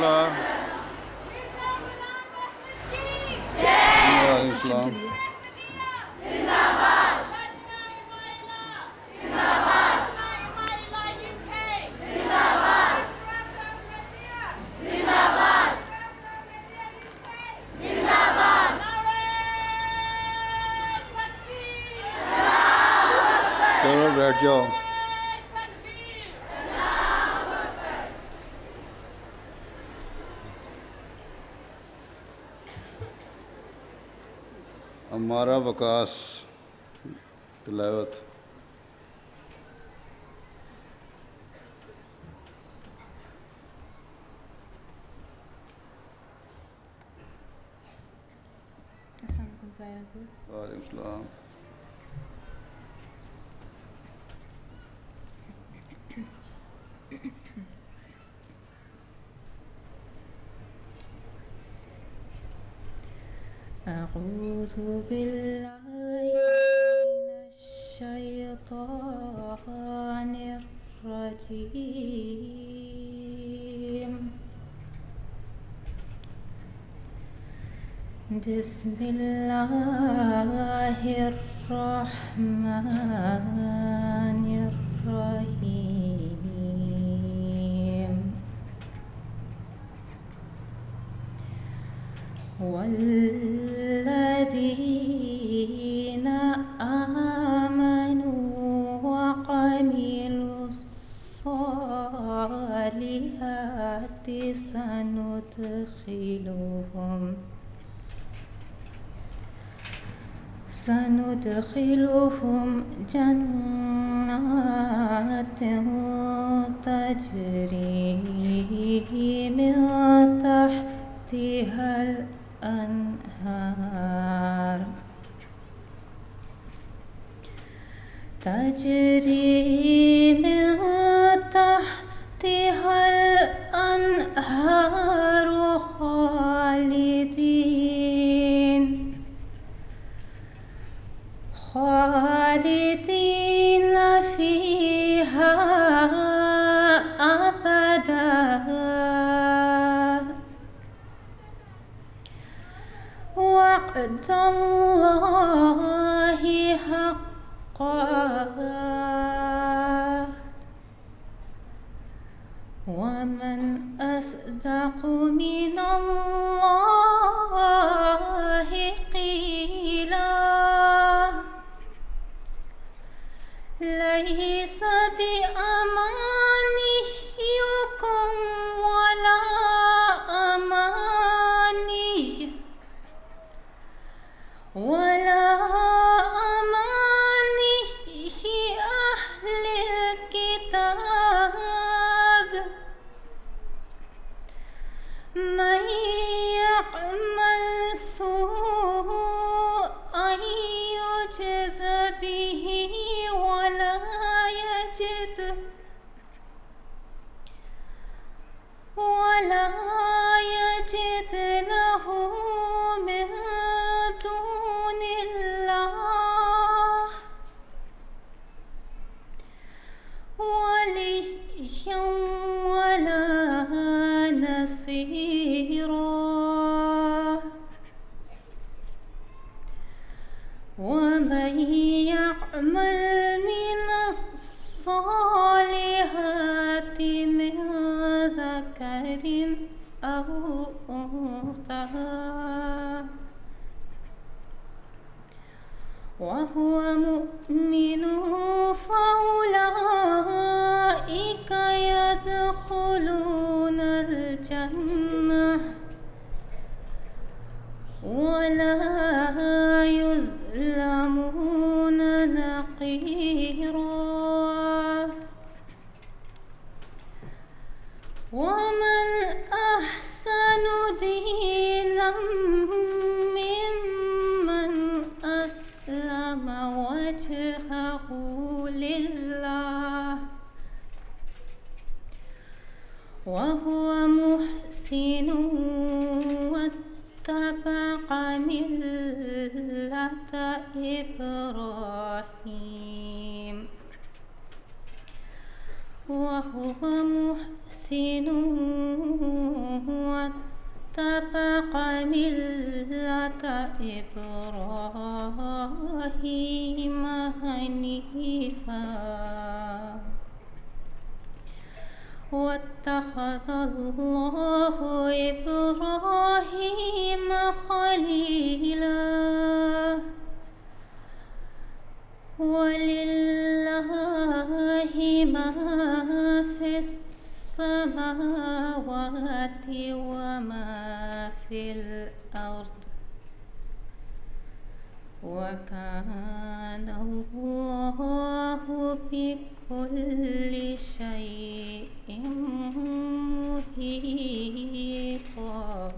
الله. السلام. زنداباد. زنداباد. UK. زنداباد. زنداباد. زنداباد. चलो बैठ जाओ. हमारा वकास तिलावत. वालेकुम सलाम. أعوذ بالله من الشيطان الرجيم. بسم الله الرحمن الرحيم. والذين آمنوا وعملوا الصالحات سندخلهم جنات تجري من تحتها الأنهار خالدين فيها أبدا. وعد الله حقا ومن أصدق من الله قيلا. ليس بأمانيكم ولا أماني أهل الكتاب. من يعمل سوءا يجز به ولا يجد له من دون الله وليا ولا نصيرا. ومن يعمل من الصالحات من ذكر أو أنثى وهو مؤمن فأولئك يدخلون الجنة ولا يظلمون نقيرا. ومن أحسن دينا ممن أسلم وجهه لله وهو محسن واتبع ملة إبراهيم وهو محسن واتبع ملة إبراهيم حنيفا واتخذ الله إبراهيم خليلا ولله ما في السماوات وما في الأرض وكان الله بكل شيء محيطا.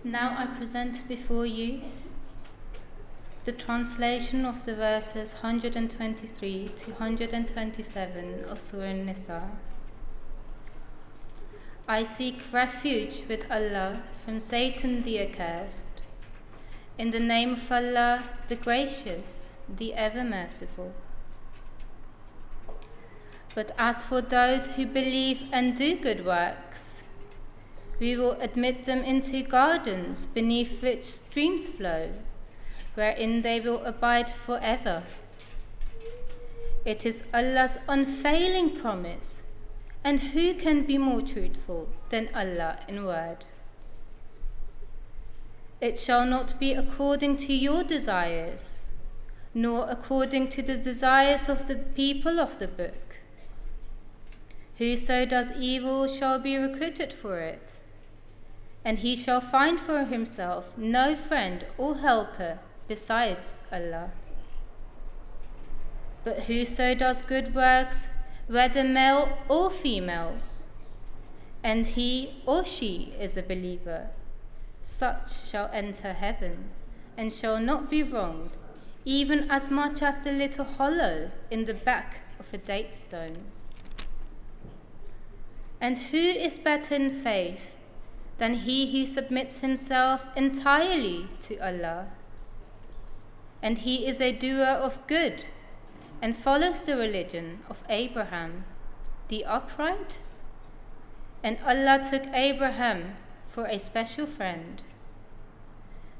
Now I present before you the translation of the verses 123 to 127 of Surah Nisa. I seek refuge with Allah from Satan the accursed. In the name of Allah, the Gracious, the Ever Merciful. But as for those who believe and do good works, we will admit them into gardens beneath which streams flow, wherein they will abide forever. It is Allah's unfailing promise, and who can be more truthful than Allah in word? It shall not be according to your desires, nor according to the desires of the people of the book. Whoso does evil shall be requited for it, and he shall find for himself no friend or helper besides Allah. But whoso does good works, whether male or female, and he or she is a believer, such shall enter heaven, and shall not be wronged, even as much as the little hollow in the back of a date stone. And who is better in faith than he who submits himself entirely to Allah? And he is a doer of good, and follows the religion of Abraham, the upright. And Allah took Abraham for a special friend.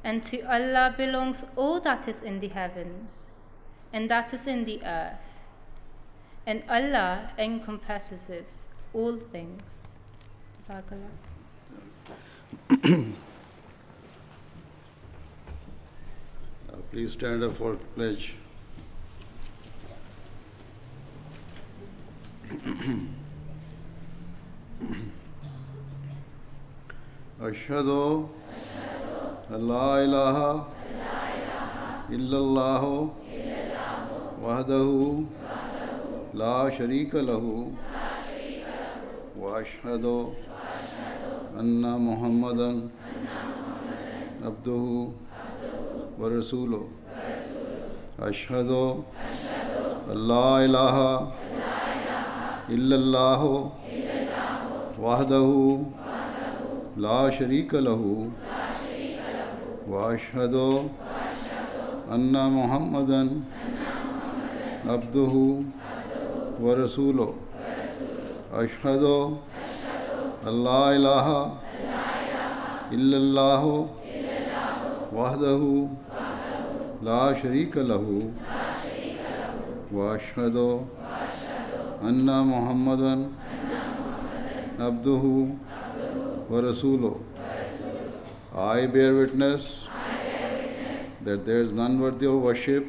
And to Allah belongs all that is in the heavens, and that is in the earth. And Allah encompasses all things. Jazakallah. Please stand up for pledge. Ashhadu an la ilaha illallah wahdahu la sharika lahu wa ashhadu anna Muhammadan abduhu wa rasuluh. Ashhadu an la ilaha illallah wahdahu la sharika lahu wa ashhadu anna Muhammadan abduhu wa rasuluh. Ashhadu an la ilaha illallah wahdahu la sharika lahu wa ashhadu anna Muhammadan abduhu wa rasuluh. I bear witness that there is none worthy of worship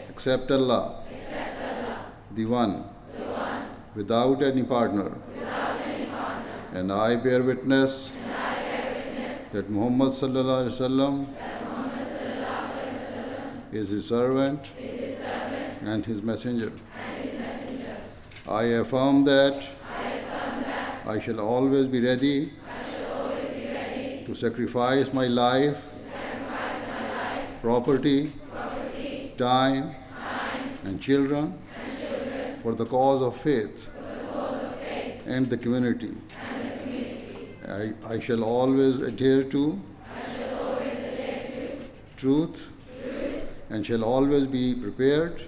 except Allah, the One, without any partner. And I bear witness that Muhammad sallallahu alaihi wasallam is his servant and his messenger. I affirm that I shall always be ready to sacrifice my life, property, time, and children for the cause of faith and the community. I shall always adhere to truth and shall always be prepared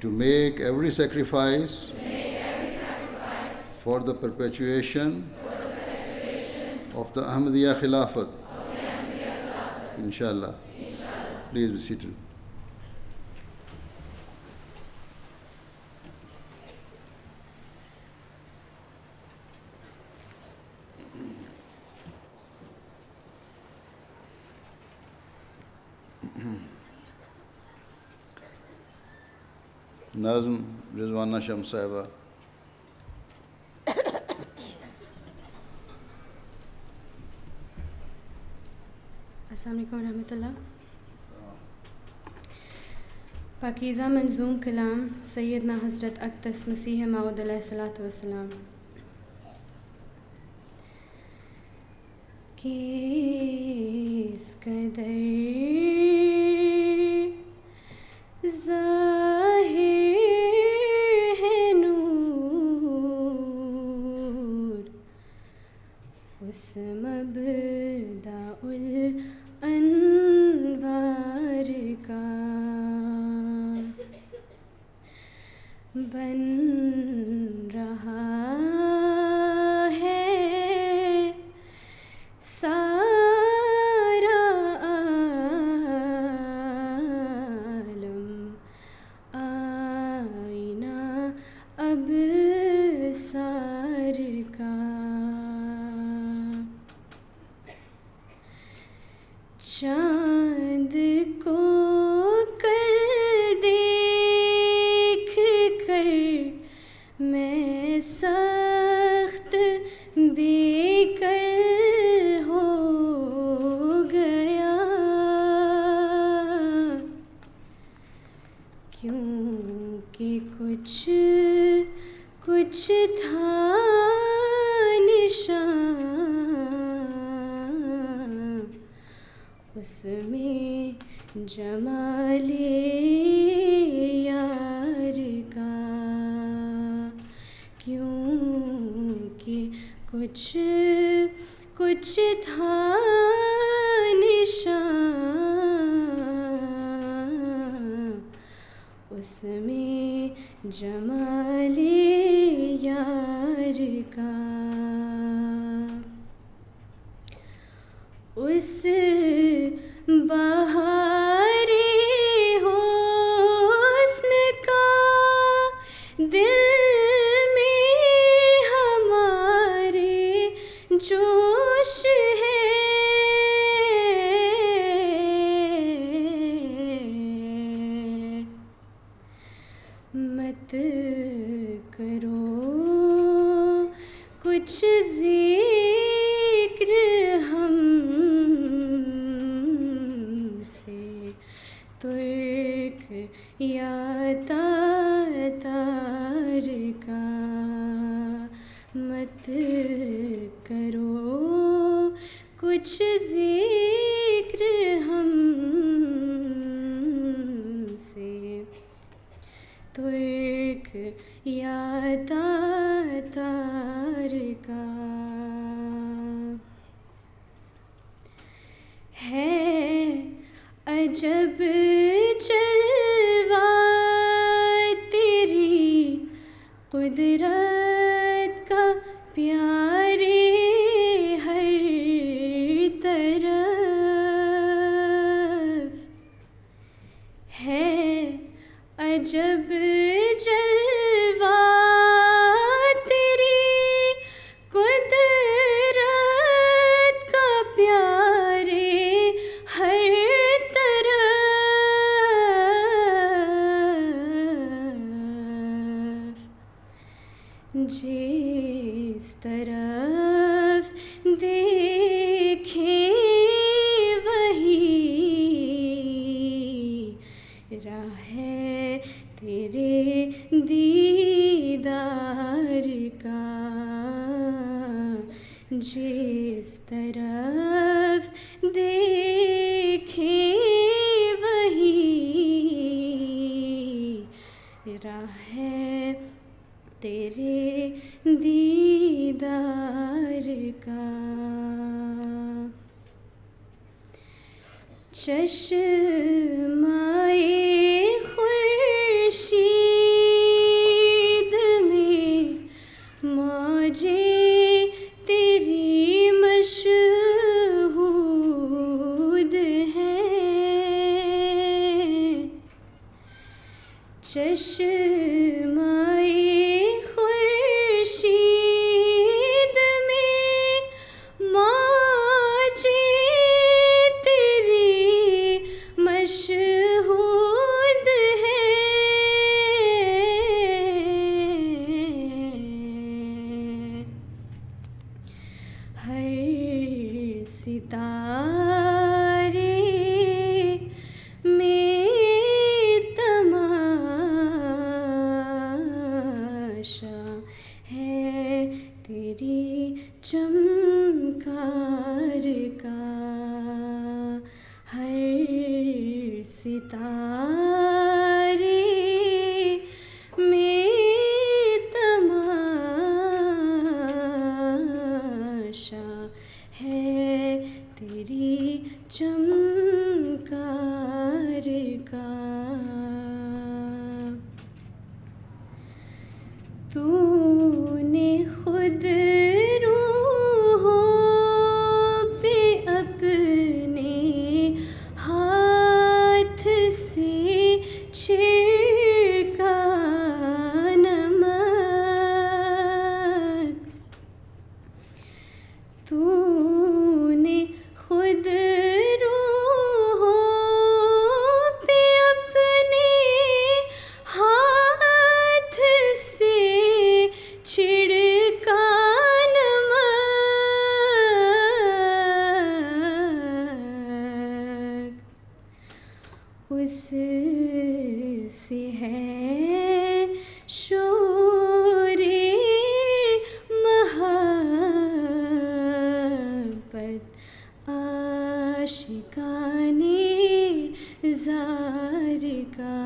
to make every sacrifice for the perpetuation of the Ahmadiyya Khilafat. Inshallah. Please be seated. Nazm Rizwana Shams Sahiba. अस्सलामुअलैकुम रहमतुल्लाह। पाकीज़ा मंजूम कलाम सैयदना हज़रत अक़दस मसीह मऊद अलैहिस्सलातु वस्सलाम। किस कदर ज़ाहिर है नूर उस मबदाउल अनवार का, बन रहा है सारा आलम, आईना अब सार का। चाँद को कर देख कर मैं सख्त बेकर हो गया, क्योंकि कुछ था निशान उसमें जमाले यार का, क्योंकि कुछ था निशान उसमें जमाले यार का। उस बहारे हुस्न का दिल में हमारे जोश है, मत करो कुछ जिक्र हमसे, तुर्क या तातार का, मत करो कुछ जिक्र हमसे, तुर्क या तातार का। है अजब जलवा तेरी कुदरत का प्यारे हर तरफ, है अजब जलवा तेरी कुदरत का प्यारे हर तरफ, जिस तरफ देखे वही राह है तेरे दीदार का, जिस तरफ देखे वही राह है तेरे दीदार का। चश्माए खुर्शीद में मौजे तेरी मशहूद हैं चश्माए खुर्शीद में मौजे तेरी मशहूद हैं हर सितारे में तमाशा है तेरी चमकार का हर सितारे में तमाशा है तेरी चमकार का तूने खुद रूहों पे अपने हाथ से छिड़का नमक तूने खुद रूहों पे अपने हाथ से छिड़का नमक उससे है शोरे महब्बत आशिकाने ज़ार का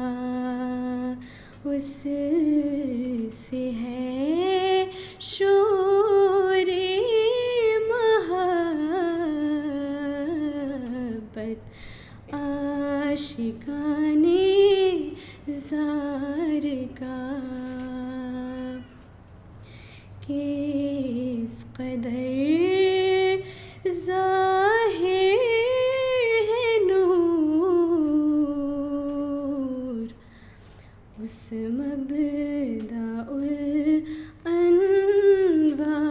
उससे है शोरे महब्बत आशिकाने ज़ार का किस कदर ज़ाहिर है नूर उस मबदाउल अनवार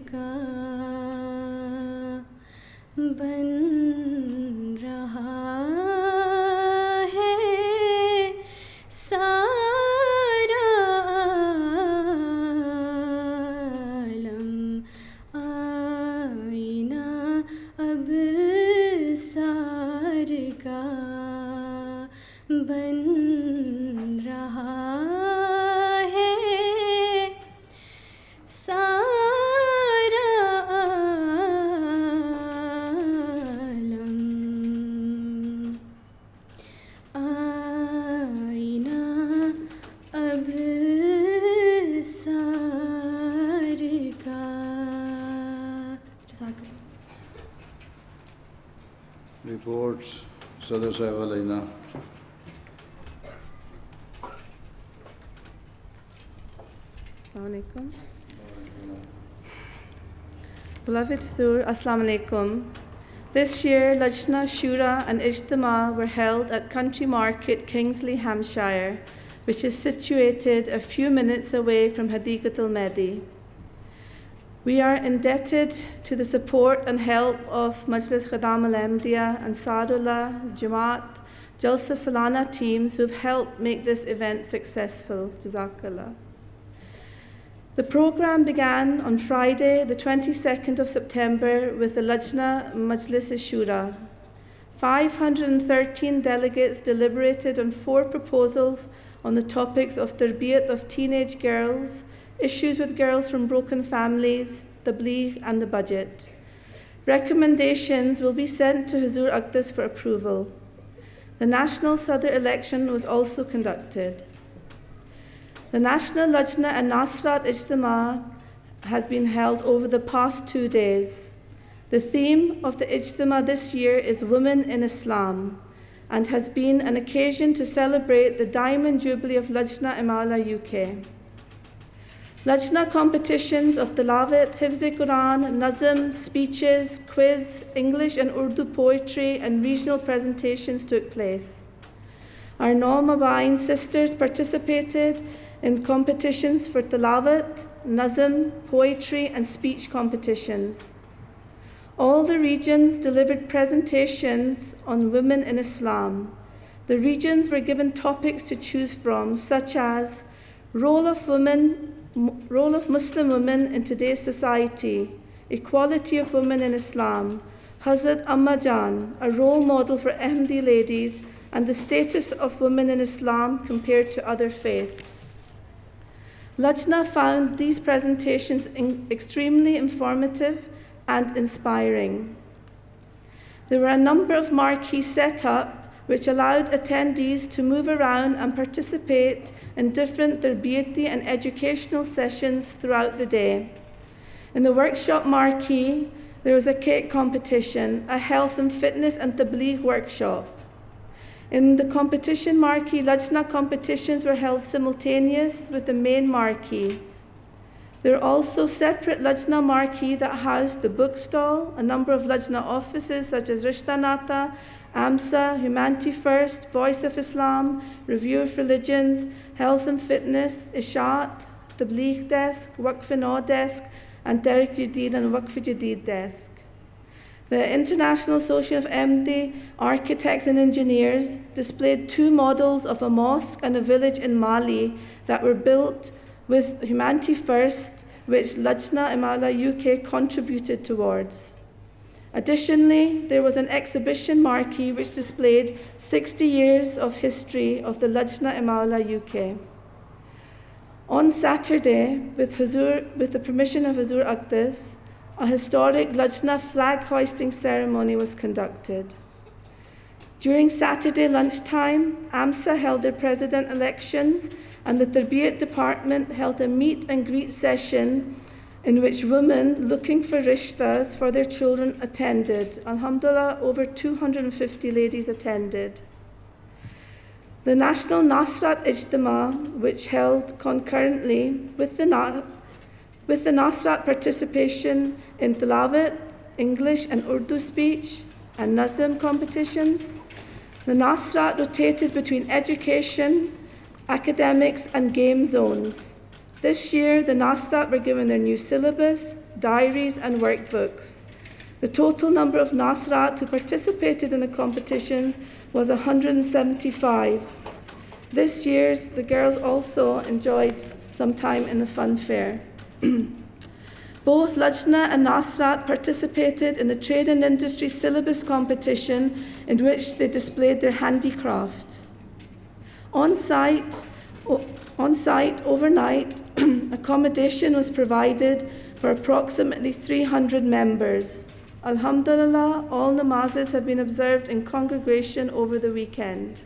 का बन रहा है सारा आलम आईना अब सार का बन रहा है सारा आलम आईना अब सार का Reports, Sadr Sahiba Lajna. Assalamualaikum. Beloved Huzur, Assalamu alaikum. This year, Lajna, Shura and Ijtema were held at Country Market, Kingsley, Hampshire, which is situated a few minutes away from Hadiqat al-Mehdi. We are indebted to the support and help of Majlis Khadam al-Ahmadiyya, Ansarullah, Jamaat, Jalsa Salana teams who have helped make this event successful. Jazakallah. The program began on Friday, the 22nd of September, with the Lajna Majlis Shura. 513 delegates deliberated on 4 proposals on the topics of tarbiyat of teenage girls, issues with girls from broken families, tabligh and the budget. Recommendations will be sent to Huzur Aqdas for approval. The national Sadr election was also conducted. The National Lajna and Nasrat Ijtema has been held over the past 2 days. The theme of the Ijtema this year is Women in Islam, and has been an occasion to celebrate the Diamond Jubilee of Lajna Imaillah UK. Lajna competitions of Tilawat, Hifz-e-Quran, Nazm, speeches, quiz, English and Urdu poetry and regional presentations took place. Our Mabain sisters participated in competitions for Tilawat, Nazm, poetry and speech competitions. All the regions delivered presentations on women in Islam. The regions were given topics to choose from, such as role of Muslim women in today's society, equality of women in Islam, Hazrat Amma Jan, a role model for Ahmadi ladies, and the status of women in Islam compared to other faiths. Lajna found these presentations extremely informative and inspiring. There were a number of marquees set up which allowed attendees to move around and participate in different tarbiyati and educational sessions throughout the day. In the workshop marquee, there was a cake competition, a health and fitness and tabligh workshop. In the competition marquee, Lajna competitions were held simultaneous with the main marquee. There are also separate Lajna marquee that housed the bookstall, a number of Lajna offices such as Rishta Nata, AMSA, Humanity First, Voice of Islam, Review of Religions, Health and Fitness, Ishat, Tabligh Desk, Waqf-e-Nau Desk, and Tariq Jadid and Waqf Jadid Desk. The International Association of Ahmadi Architects and Engineers displayed 2 models of a mosque and a village in Mali that were built with Humanity First, which Lajna Imaillah UK contributed towards. Additionally, there was an exhibition marquee which displayed 60 years of history of the Lajna Imaillah UK. On Saturday, with the permission of Hazur Aqdas, a historic Lajna flag hoisting ceremony was conducted. During Saturday lunchtime, AMSA held their president elections, and the Tarbiyat department held a meet and greet session in which women looking for rishtas for their children attended. Alhamdulillah, over 250 ladies attended. The National Nasrat Ijtema, which held concurrently with the Nasrat participation in Tilawat, English and Urdu speech, and Nazm competitions, the Nasrat rotated between education, academics and game zones. This year, the Nasrat were given their new syllabus, diaries and workbooks. The total number of Nasrat who participated in the competitions was 175. This year, the girls also enjoyed some time in the fun fair. Both Lajna and Nasrat participated in the Trade and Industry Syllabus competition in which they displayed their handicrafts. On site, overnight, accommodation was provided for approximately 300 members. Alhamdulillah, all namazes have been observed in congregation over the weekend.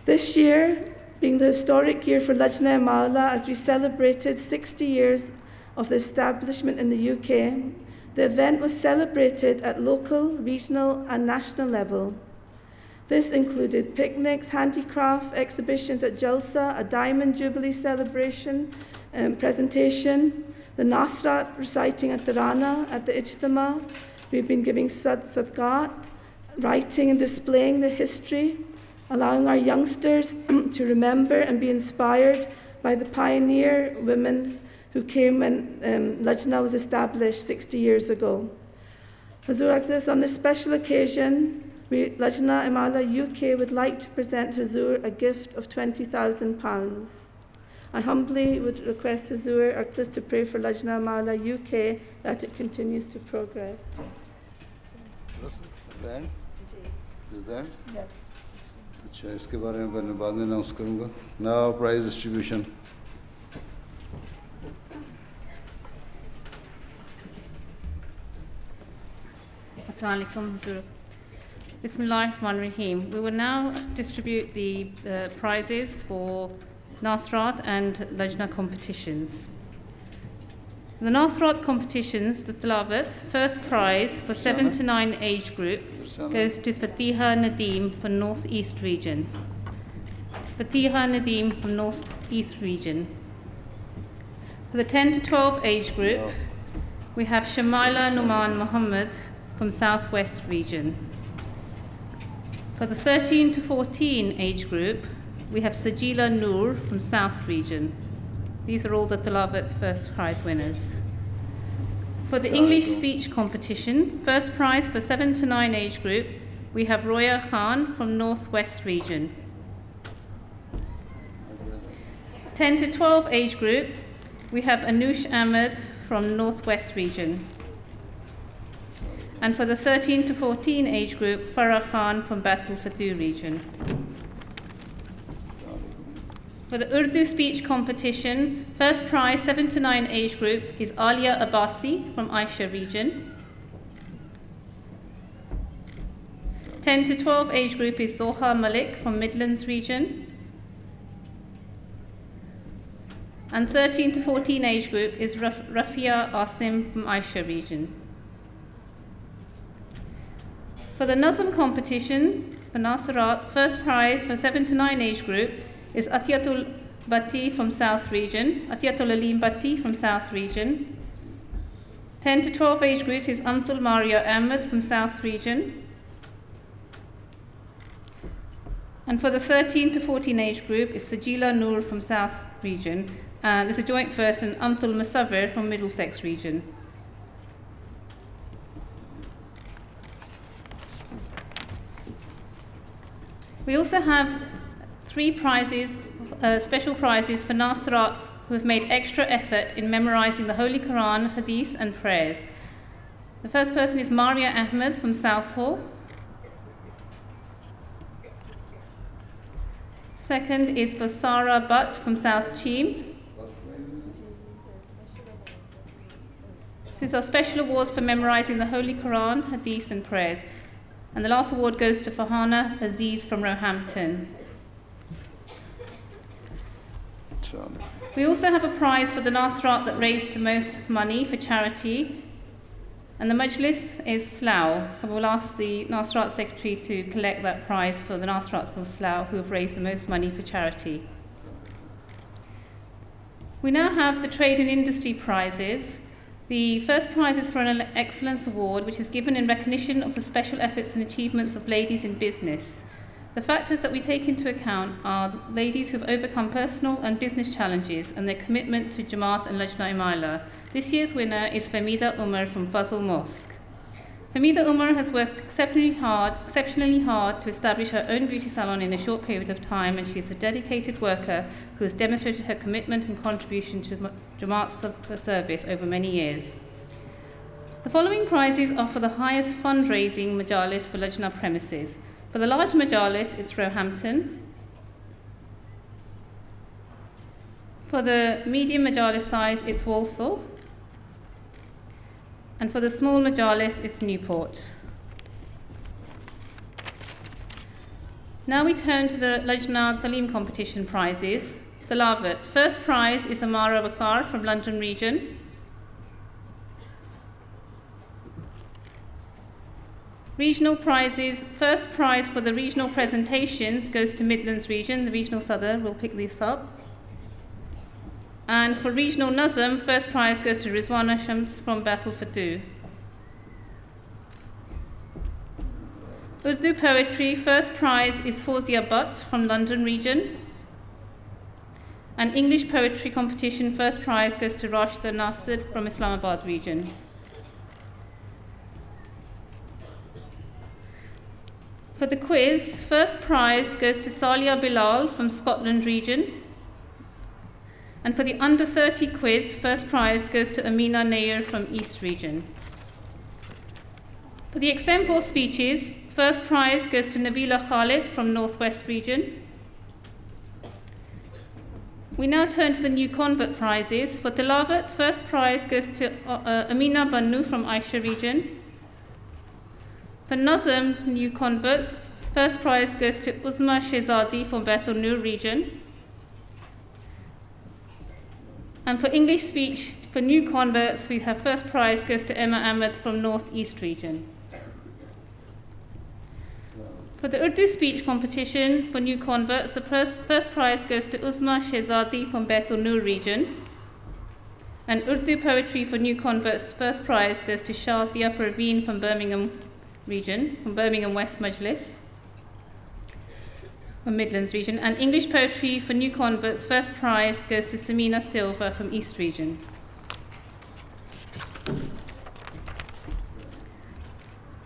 This year, being the historic year for Lajna Imaillah, as we celebrated 60 years of the establishment in the UK, the event was celebrated at local, regional and national level. This included picnics, handicraft, exhibitions at Jalsa, a Diamond Jubilee celebration presentation, the Nasrat reciting a Tarana at the Ijtema. We've been giving sadaqat, writing and displaying the history, allowing our youngsters to remember and be inspired by the pioneer women who came when Lajna was established 60 years ago. Hazur Aqdas, on this special occasion, Lajna Imaillah UK would like to present Hazur a gift of £20,000. I humbly would request Hazur Aqdas to pray for Lajna Imaillah UK that it continues to progress. Then? Is that? Yes. अच्छा इसके बारे में मैं बाद में announce करूँगा. Now prize distribution. Assalamu alaikum, Hazur. Bismillahirrahmanirrahim. We will now distribute the prizes for Nasrat and Lajna competitions. The Nasrat competitions, the Tilawat, first prize for 7 to 9 age group goes to Fatiha Nadeem from North East region. Fatiha Nadeem from North East region. For the 10 to 12 age group, we have Shamaila Numan Muhammad from Southwest region. For the 13 to 14 age group, we have Sajila Noor from South region. These are all the Tilawat first prize winners. For the English speech competition, first prize for 7 to 9 age group, we have Roya Khan from Northwest region. 10 to 12 age group, we have Anush Ahmed from Northwest region. And for the 13 to 14 age group, Farah Khan from Batul Fatu region. For the Urdu speech competition, first prize 7 to 9 age group is Alia Abbasi from Aisha region. 10 to 12 age group is Zoha Malik from Midlands region. And 13 to 14 age group is Rafia Asim from Aisha region. For the Nazm competition, for Nasarat, first prize for 7 to 9 age group is Atiyatul Bhatti from South region, Atiyatul Alim Bhatti from South region. 10 to 12 age group is Amtul Maria Ahmed from South region. And for the 13 to 14 age group is Sajila Noor from South region. There's a joint first and Amtul Musawir from Middlesex region. We also have 3 prizes, special prizes for Nasrat who have made extra effort in memorizing the Holy Quran, Hadith and prayers. The first person is Maria Ahmed from Southall. Second is for Sarah Butt from South Cheam. These are special awards for memorizing the Holy Quran, Hadith and prayers. And the last award goes to Fahana Aziz from Roehampton. We also have a prize for the Nasrat that raised the most money for charity. And the Majlis is Slough. So we'll ask the Nasrat Secretary to collect that prize for the Nasrat from Slough who have raised the most money for charity. We now have the Trade and Industry prizes. The first prize is for an Excellence Award, which is given in recognition of the special efforts and achievements of ladies in business. The factors that we take into account are the ladies who have overcome personal and business challenges and their commitment to Jamaat and Lajna Imaillah. This year's winner is Famida Umar from Fazl Mosque. Famida Umar has worked exceptionally hard to establish her own beauty salon in a short period of time, and she is a dedicated worker who has demonstrated her commitment and contribution to Jamaat's service over many years. The following prizes are for the highest fundraising majalis for Lajna premises. For the large majalis, it's Roehampton. For the medium majalis size, it's Walsall. And for the small majalis, it's Newport. Now we turn to the Lajna Thallium competition prizes. Tilawat. First prize is Amara Bakar from London region. Regional prizes. First prize for the regional presentations goes to Midlands region. The regional Sadr will pick this up. And for regional Nazm, first prize goes to Rizwana Shams from Batul Fatu. Urdu poetry, first prize is Fawzia Butt from London region. And English poetry competition, first prize goes to Rashida Nasir from Islamabad region. For the quiz, first prize goes to Salia Bilal from Scotland region. And for the under 30 quiz, first prize goes to Amina Nair from East region. For the extempore speeches, first prize goes to Nabila Khalid from Northwest region. We now turn to the new convert prizes. For Tilawat, first prize goes to Amina Banu from Aisha region. For Nazm, new converts, first prize goes to Uzma Shehzadi from Baitul Nur region. And for English speech for new converts, we have first prize goes to Emma Ahmed from North East region. For the Urdu speech competition for new converts, the first prize goes to Uzma Shehzadi from Baitul Nur region. And Urdu poetry for new converts, first prize goes to Shazia Parveen from Birmingham region, from Birmingham West Majlis, from Midlands region. And English poetry for new converts, first prize goes to Samina Silva from East region.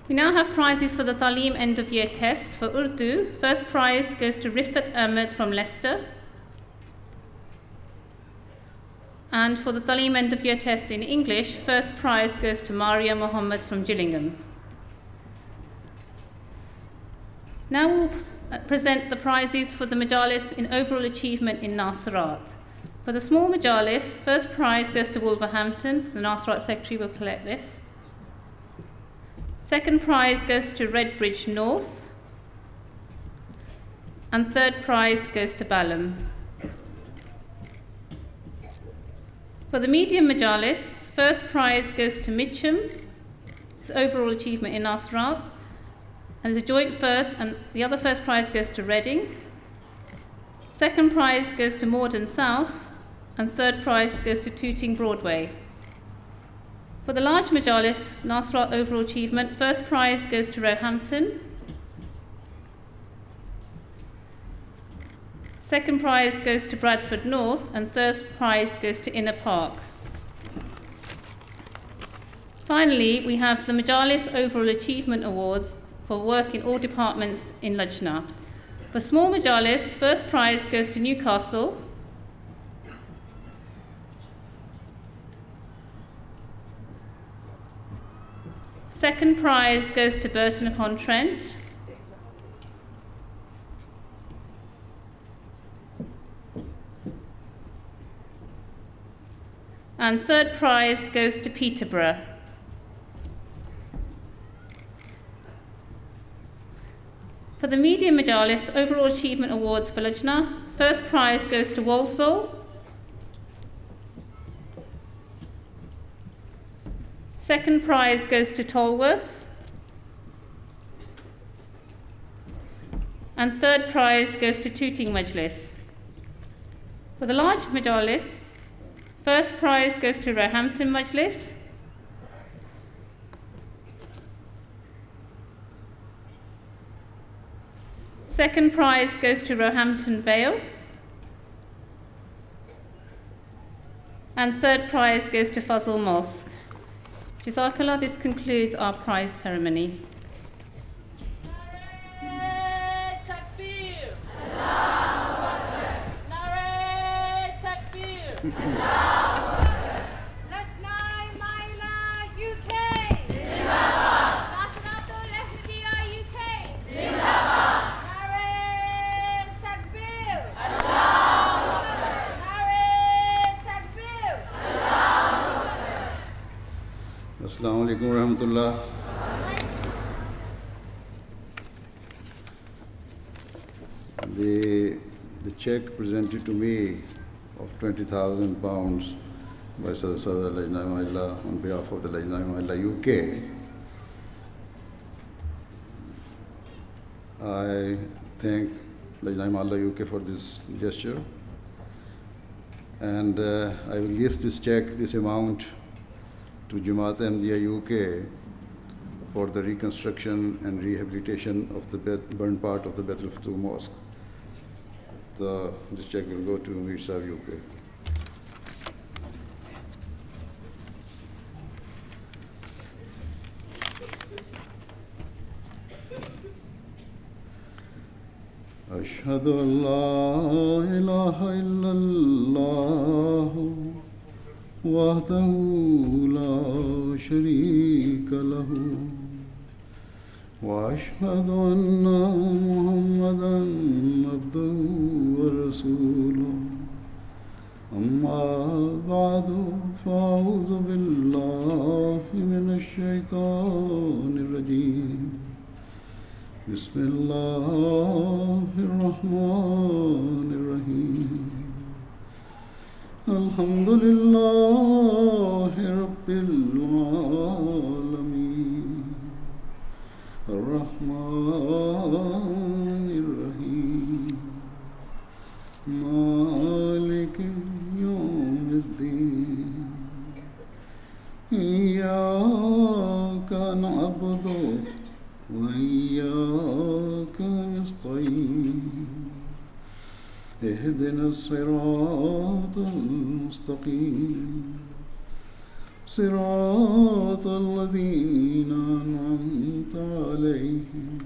We now have prizes for the Thallium end of year test. For Urdu, first prize goes to Rifat Ahmed from Leicester. And for the Thallium end of year test in English, first prize goes to Maria Mohammed from Gillingham. Now we'll present the prizes for the Majalis in overall achievement in Nasirat. For the small Majalis, first prize goes to Wolverhampton. The Nasirat secretary will collect this. Second prize goes to Redbridge North. And third prize goes to Balham. For the medium Majalis, first prize goes to Mitcham. It's overall achievement in Nasirat. And there's a joint first, and the other first prize goes to Reading. Second prize goes to Morden South. And third prize goes to Tooting Broadway. For the large Majalis, Nasirat overall achievement, first prize goes to Roehampton. Second prize goes to Bradford North, and third prize goes to Inner Park. Finally, we have the Majalis Overall Achievement Awards for work in all departments in Lajna. For small Majalis, first prize goes to Newcastle. Second prize goes to Burton-upon-Trent. And third prize goes to Peterborough. For the medium Majalis overall achievement awards for Lajna, first prize goes to Walsall. Second prize goes to Tolworth. And third prize goes to Tooting Majlis. For the large Majalis, first prize goes to Roehampton Majlis. Second prize goes to Roehampton Vale. And third prize goes to Fazl Mosque. Jazakallah, this concludes our prize ceremony. Nare Takbir! Allahu Akbar! Nare Takbir! Allahu Akbar! Lajna Imaillah UK! Zindabad! Nasratul UK! Zindabad! Nare Takbir! Allahu Akbar! Nare Takbir! Allahu Akbar! Assalamu alaikum wa rahmatullah. The check presented to me of £20,000 by Sadr Lajna Imaillah on behalf of the Lajna Imaillah UK. I thank Lajna Imaillah UK for this gesture, and I will give this check, this amount, to Jamaat UK for the reconstruction and rehabilitation of the burned part of the Baitul Futuh Mosque. This check will go to Mirza UK. أشهد أن لا إله إلا الله وحده لا شريك له وأشهد أن محمدًا عبده ورسوله أما بعد فأعوذ بالله من الشيطان الرجيم بسم الله الرحمن الرحيم الحمد لله نعبد وإياك نستعين اهدنا الصراط المستقيم صراط الذين أنعمت عليهم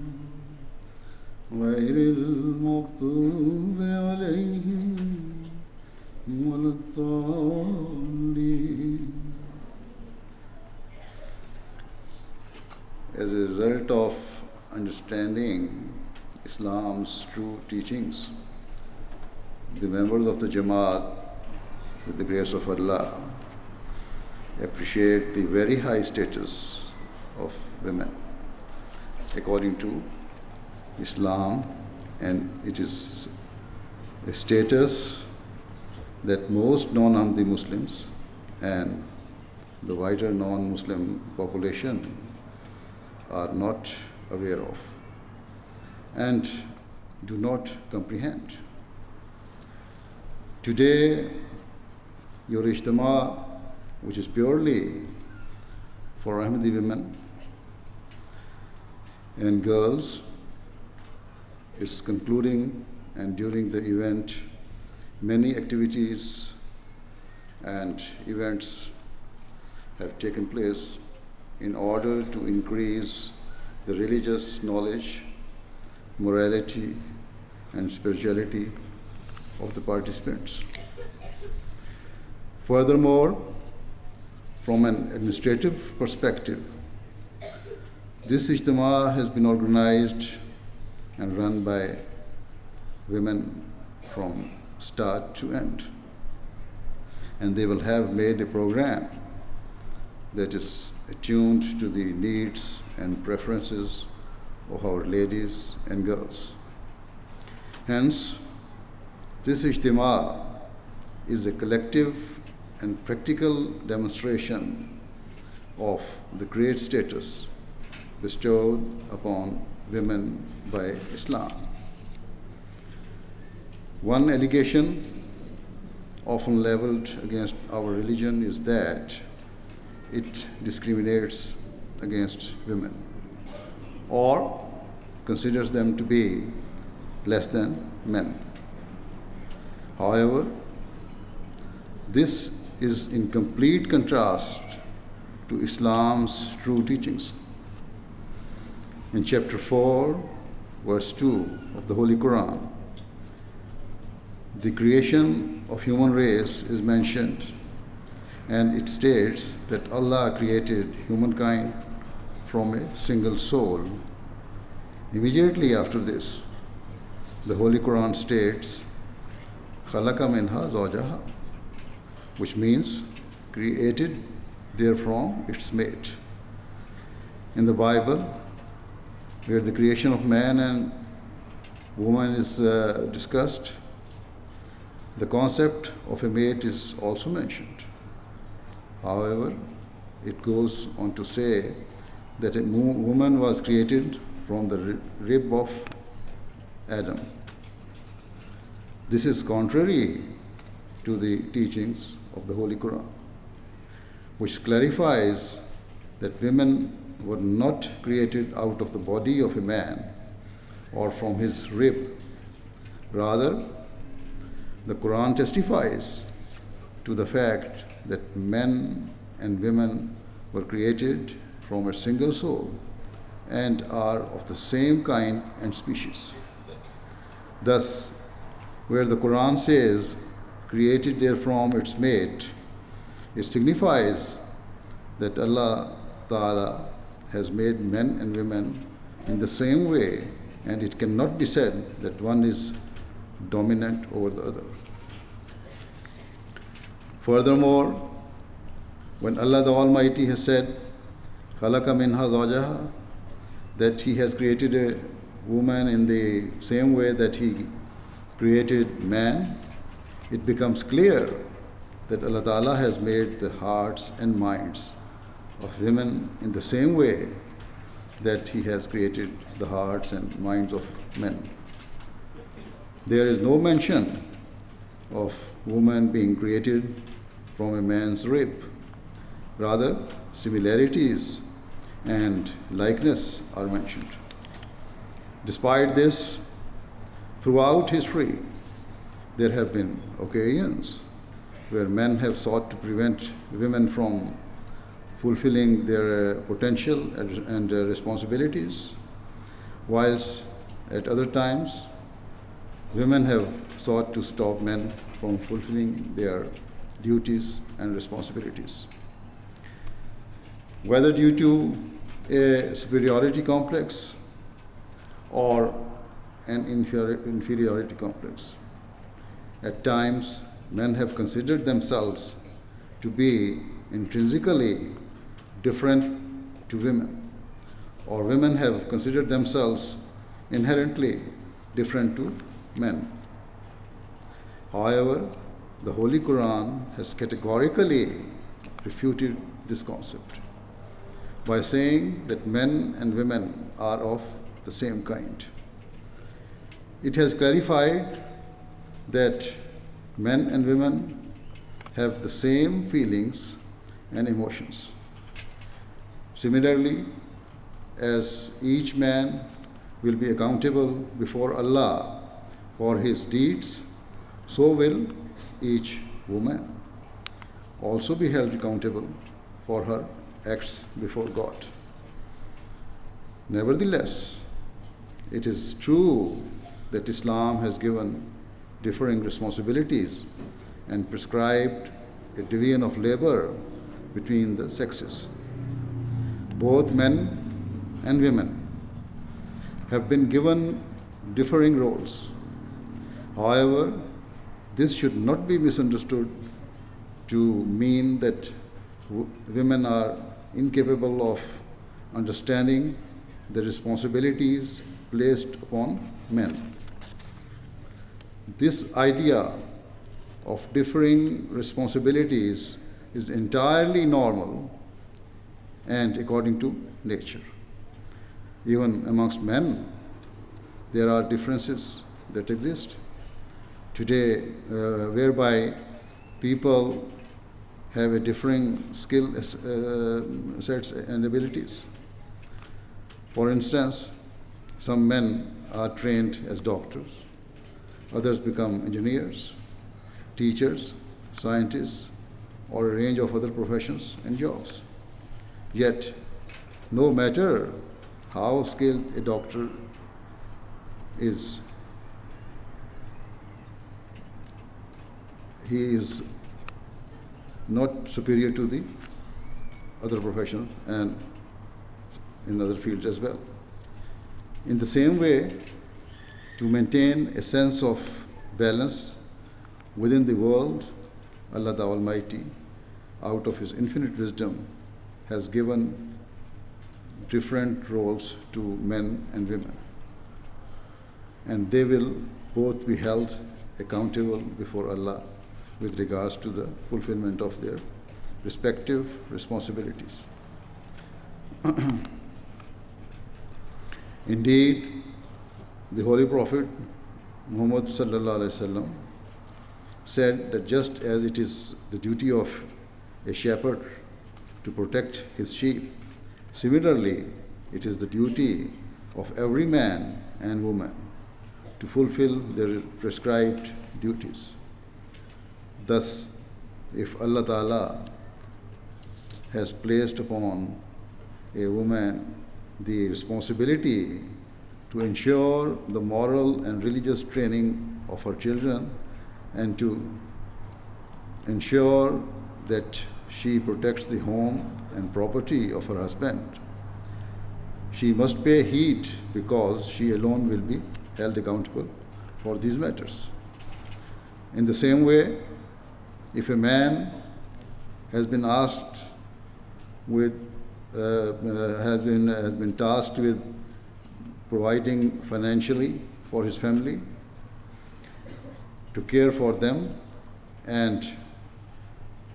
غير المغضوب عليهم ولا الضالين. As a result of understanding Islam's true teachings, the members of the Jamaat, with the grace of Allah, appreciate the very high status of women according to Islam, and it is a status that most non-Ahmadi Muslims and the wider non-Muslim population are not aware of and do not comprehend. Today, your Ijtema, which is purely for Ahmadi women and girls, is concluding, and during the event, many activities and events have taken place in order to increase the religious knowledge, morality, and spirituality of the participants. Furthermore, from an administrative perspective, this Ijtema has been organized and run by women from start to end. And they will have made a program that is attuned to the needs and preferences of our ladies and girls. Hence, this Ijtema is a collective and practical demonstration of the great status bestowed upon women by Islam. One allegation often leveled against our religion is that it discriminates against women or considers them to be less than men. However, this is in complete contrast to Islam's true teachings. In chapter 4, verse 2 of the Holy Quran, the creation of human race is mentioned, and it states that Allah created humankind from a single soul. Immediately after this, the Holy Quran states, خَلَقَ مِنْهَا زَوْجَهَا, which means created therefrom its mate. In the Bible, where the creation of man and woman is discussed, the concept of a mate is also mentioned. However, it goes on to say that a woman was created from the rib of Adam. This is contrary to the teachings of the Holy Quran, which clarifies that women were not created out of the body of a man or from his rib. Rather, the Quran testifies to the fact that men and women were created from a single soul and are of the same kind and species. Thus, where the Quran says, created therefrom its mate, it signifies that Allah Ta'ala has made men and women in the same way, and it cannot be said that one is dominant over the other. Furthermore, when Allah the Almighty has said, خَلَقَ مِنْهَا زَوْجَهَا, that He has created a woman in the same way that He created man, it becomes clear that Allah Ta'ala has made the hearts and minds of women in the same way that He has created the hearts and minds of men. There is no mention of woman being created from a man's rib. Rather, similarities and likeness are mentioned. Despite this, throughout history, there have been occasions where men have sought to prevent women from fulfilling their potential and responsibilities, whilst at other times, women have sought to stop men from fulfilling their duties and responsibilities. Whether due to a superiority complex or an inferiority complex, at times men have considered themselves to be intrinsically different to women, or women have considered themselves inherently different to men. However, the Holy Quran has categorically refuted this concept by saying that men and women are of the same kind. It has clarified that men and women have the same feelings and emotions. Similarly, as each man will be accountable before Allah for his deeds, so will each woman also be held accountable for her acts before God. Nevertheless, it is true that Islam has given differing responsibilities and prescribed a division of labor between the sexes. Both men and women have been given differing roles. However, this should not be misunderstood to mean that women are incapable of understanding the responsibilities placed upon men. This idea of differing responsibilities is entirely normal and according to nature. Even amongst men, there are differences that exist today, whereby people have a differing skill sets and abilities. For instance, some men are trained as doctors, others become engineers, teachers, scientists, or a range of other professions and jobs. Yet, no matter how skilled a doctor is, he is not superior to the other professions and in other fields as well. In the same way, to maintain a sense of balance within the world, Allah the Almighty, out of His infinite wisdom, has given different roles to men and women. And they will both be held accountable before Allah with regards to the fulfillment of their respective responsibilities. Indeed, the Holy Prophet Muhammad sallallahu alaihi wasallam said that just as it is the duty of a shepherd to protect his sheep, similarly, it is the duty of every man and woman to fulfill their prescribed duties. Thus, if Allah Ta'ala has placed upon a woman the responsibility to ensure the moral and religious training of her children and to ensure that she protects the home and property of her husband, she must pay heed because she alone will be held accountable for these matters. In the same way, if a man has been asked with, has been tasked with providing financially for his family, to care for them and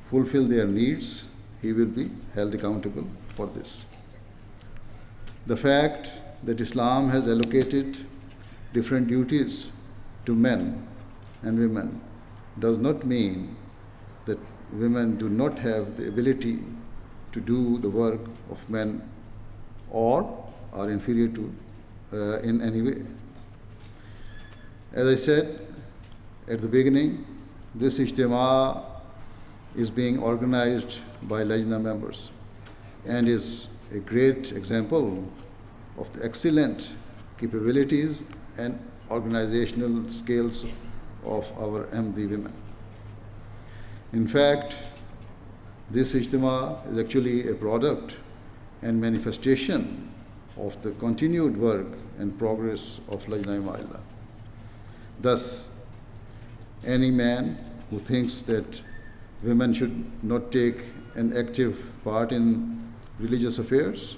fulfill their needs, he will be held accountable for this. The fact that Islam has allocated different duties to men and women does not mean that women do not have the ability to do the work of men or are inferior to in any way. As I said at the beginning, this Ijtema is being organized by Lajna members and is a great example of the excellent capabilities and organizational skills of our Ahmadi women. In fact, this Ijtema is actually a product and manifestation of the continued work and progress of Lajna Imaillah. Thus, any man who thinks that women should not take an active part in religious affairs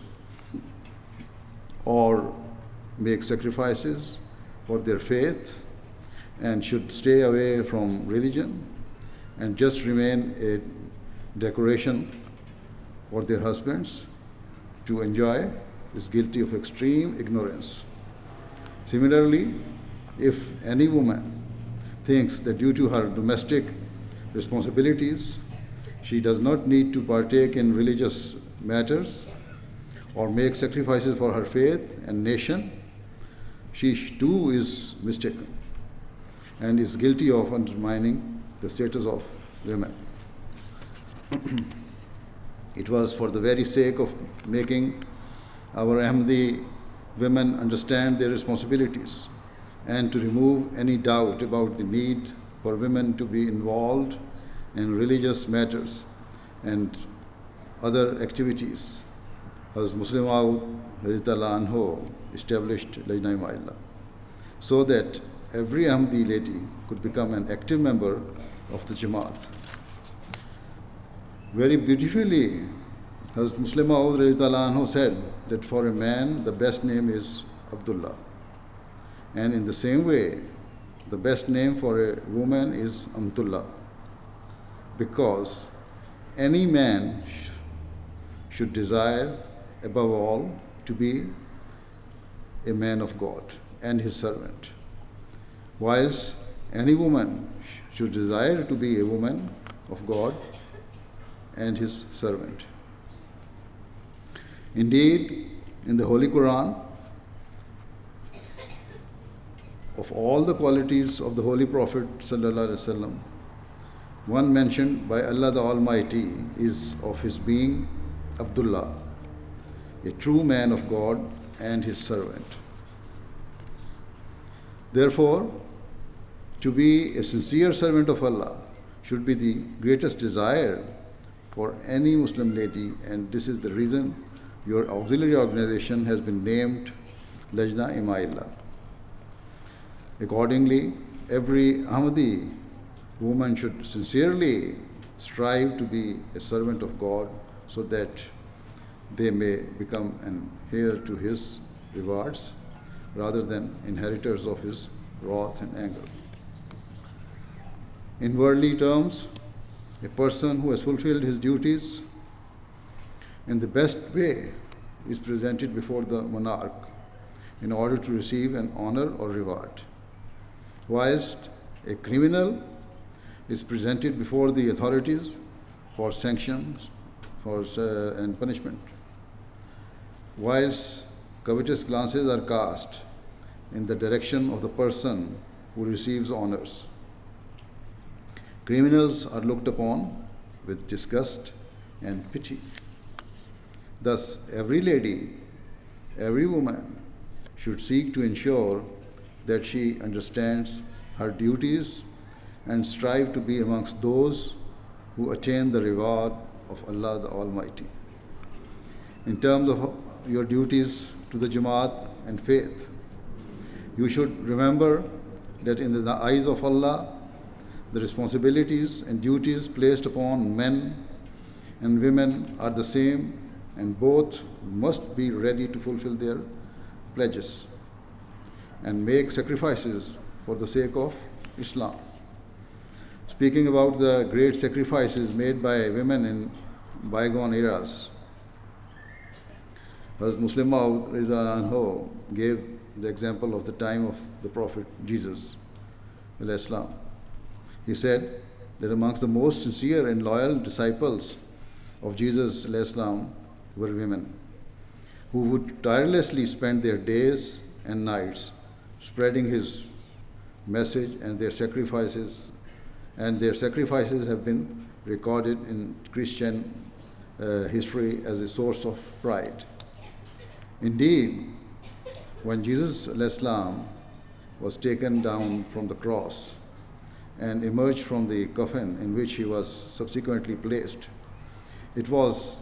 or make sacrifices for their faith and should stay away from religion and just remain a decoration for their husbands to enjoy is guilty of extreme ignorance. Similarly, if any woman thinks that due to her domestic responsibilities, she does not need to partake in religious matters or make sacrifices for her faith and nation, she too is mistaken and is guilty of undermining the status of women. It was for the very sake of making our Ahmadi women understand their responsibilities and to remove any doubt about the need for women to be involved in religious matters and other activities, as Muslim Maud established Lajna Imaillah, so that every Ahmadi lady could become an active member of the Jamaat. Very beautifully, as Muslim Maud said that for a man the best name is Abdullah. And in the same way, the best name for a woman is Amtullah, because any man should desire above all to be a man of God and his servant, whilst any woman should desire to be a woman of God and his servant. Indeed, in the Holy Quran, of all the qualities of the Holy Prophet ﷺ, one mentioned by Allah the Almighty is of his being Abdullah, a true man of God and his servant. Therefore, to be a sincere servant of Allah should be the greatest desire for any Muslim lady, and this is the reason your auxiliary organization has been named Lajna Imaillah. Accordingly, every Ahmadi woman should sincerely strive to be a servant of God so that they may become an heir to his rewards rather than inheritors of his wrath and anger. In worldly terms, a person who has fulfilled his duties in the best way is presented before the monarch in order to receive an honor or reward, whilst a criminal is presented before the authorities for sanctions and punishment, whilst covetous glances are cast in the direction of the person who receives honors. Criminals are looked upon with disgust and pity. Thus, every lady, every woman should seek to ensure that she understands her duties and strive to be amongst those who attain the reward of Allah the Almighty. In terms of your duties to the Jamaat and faith, you should remember that in the eyes of Allah, the responsibilities and duties placed upon men and women are the same, and both must be ready to fulfill their pledges and make sacrifices for the sake of Islam. Speaking about the great sacrifices made by women in bygone eras, Hazrat Mirza Masroor gave the example of the time of the Prophet Jesus ﷺ. He said that amongst the most sincere and loyal disciples of Jesus ﷺ were women. who would tirelessly spend their days and nights spreading his message, and their sacrifices have been recorded in Christian history as a source of pride. Indeed, when Jesus ﷺ was taken down from the cross and emerged from the coffin in which he was subsequently placed, it was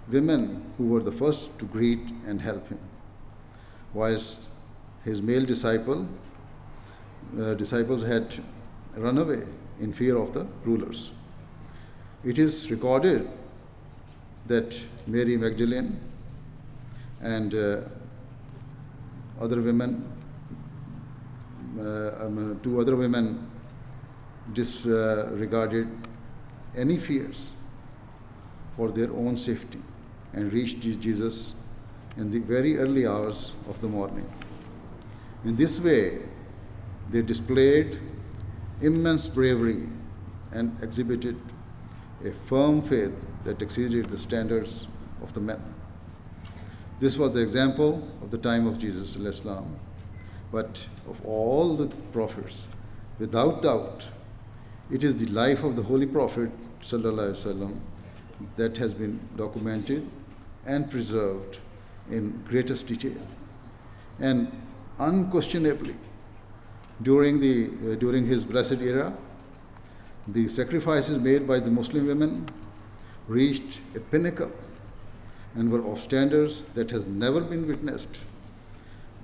women who were the first to greet and help him, whilst his male disciples had run away in fear of the rulers. It is recorded that Mary Magdalene and other women, two other women, disregarded any fears for their own safety and reached Jesus in the very early hours of the morning. In this way, they displayed immense bravery and exhibited a firm faith that exceeded the standards of the men. This was the example of the time of Jesus ﷺ, but of all the prophets, without doubt, it is the life of the Holy Prophet ﷺ that has been documented and preserved in greatest detail. And unquestionably, during his blessed era, the sacrifices made by the Muslim women reached a pinnacle and were of standards that has never been witnessed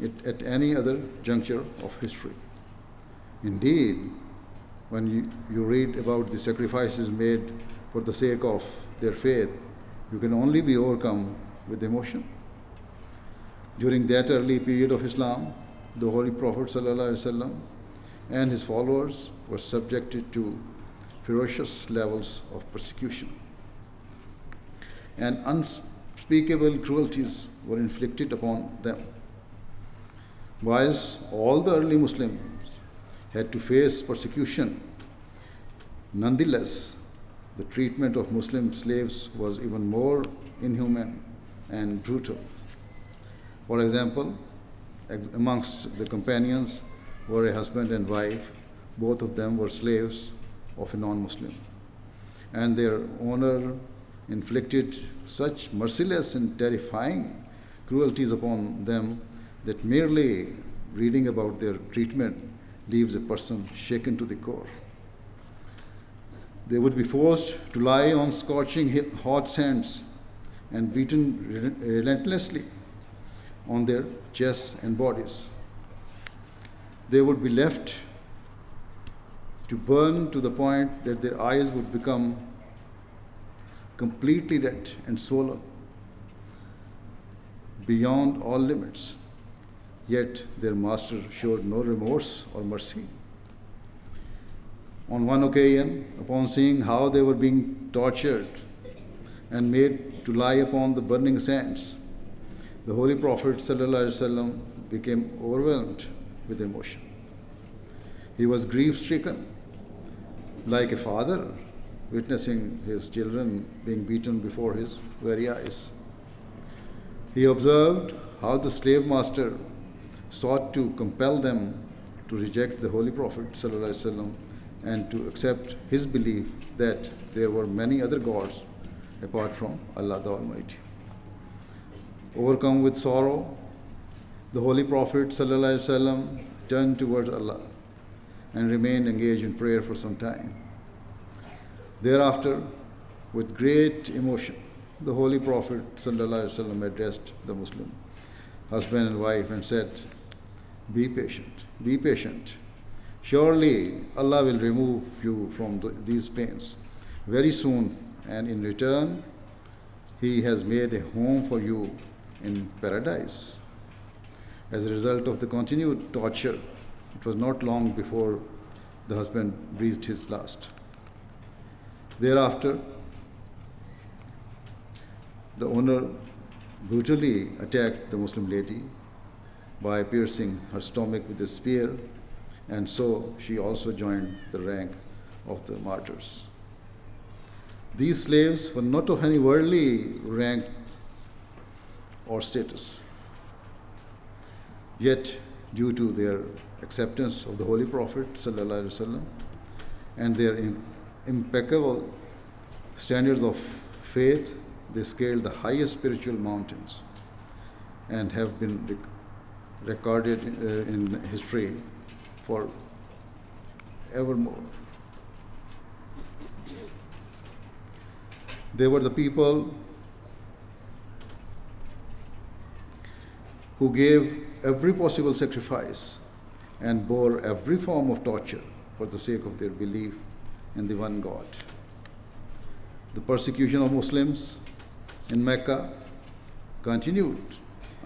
at any other juncture of history. Indeed, when you read about the sacrifices made for the sake of their faith, you can only be overcome with emotion. During that early period of Islam, the Holy Prophet ﷺ and his followers were subjected to ferocious levels of persecution, and unspeakable cruelties were inflicted upon them. Whilst all the early Muslims had to face persecution, nonetheless, the treatment of Muslim slaves was even more inhuman and brutal. For example, amongst the companions were a husband and wife. Both of them were slaves of a non-Muslim, and their owner inflicted such merciless and terrifying cruelties upon them that merely reading about their treatment leaves a person shaken to the core. They would be forced to lie on scorching hot sands and beaten relentlessly on their chests and bodies. They would be left to burn to the point that their eyes would become completely red and swollen beyond all limits. Yet their master showed no remorse or mercy. On one occasion, upon seeing how they were being tortured and made to lie upon the burning sands, the Holy Prophet ﷺ became overwhelmed with emotion. He was grief-stricken, like a father witnessing his children being beaten before his very eyes. He observed how the slave master sought to compel them to reject the Holy Prophet ﷺ and to accept his belief that there were many other gods apart from Allah the Almighty. Overcome with sorrow, the Holy Prophet ﷺ turned towards Allah and remained engaged in prayer for some time. Thereafter, with great emotion, the Holy Prophet ﷺ addressed the Muslim husband and wife and said, be patient, be patient. Surely Allah will remove you from these pains very soon, and in return, He has made a home for you in paradise. As a result of the continued torture, it was not long before the husband breathed his last. Thereafter, the owner brutally attacked the Muslim lady by piercing her stomach with a spear, and so she also joined the rank of the martyrs. These slaves were not of any worldly rank or status. Yet, due to their acceptance of the Holy Prophet ﷺ and their impeccable standards of faith, they scaled the highest spiritual mountains and have been recorded in history for evermore. They were the people who gave every possible sacrifice and bore every form of torture for the sake of their belief in the one God. The persecution of Muslims in Mecca continued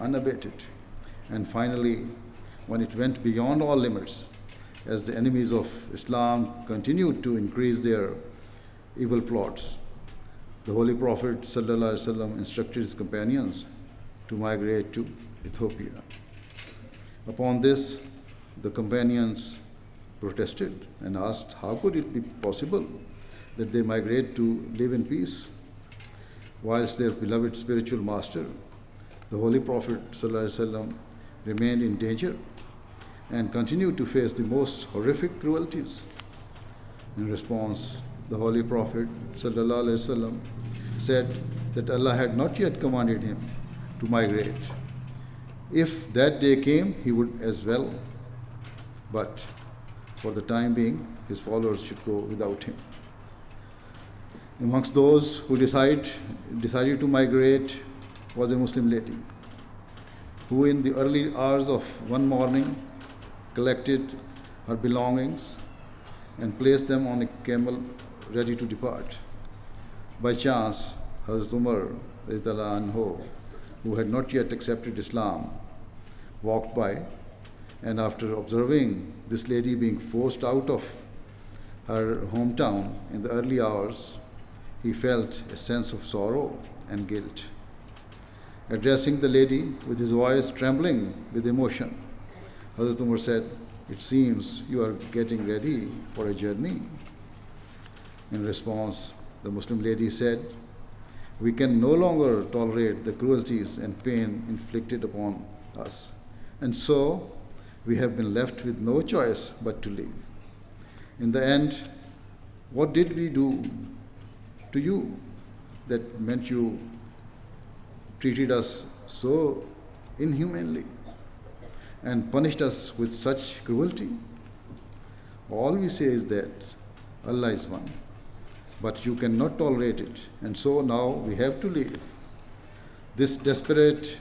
unabated, and finally, when it went beyond all limits, as the enemies of Islam continued to increase their evil plots, the Holy Prophet ﷺ instructed his companions to migrate to Ethiopia. Upon this, the companions protested and asked, how could it be possible that they migrate to live in peace, whilst their beloved spiritual master, the Holy Prophet ﷺ, remained in danger and continued to face the most horrific cruelties. In response, the Holy Prophet ﷺ said that Allah had not yet commanded him to migrate. If that day came, he would as well, but for the time being, his followers should go without him. Amongst those who decided to migrate was a Muslim lady, who in the early hours of one morning collected her belongings and placed them on a camel ready to depart. By chance, Hazrat Umar, who had not yet accepted Islam, walked by, and after observing this lady being forced out of her hometown in the early hours, he felt a sense of sorrow and guilt. Addressing the lady with his voice trembling with emotion, Hazrat Umar said, "It seems you are getting ready for a journey." In response, the Muslim lady said, "We can no longer tolerate the cruelties and pain inflicted upon us, and so we have been left with no choice but to leave. In the end, what did we do to you that meant you treated us so inhumanly and punished us with such cruelty? All we say is that Allah is one, but you cannot tolerate it, and so now we have to leave." This desperate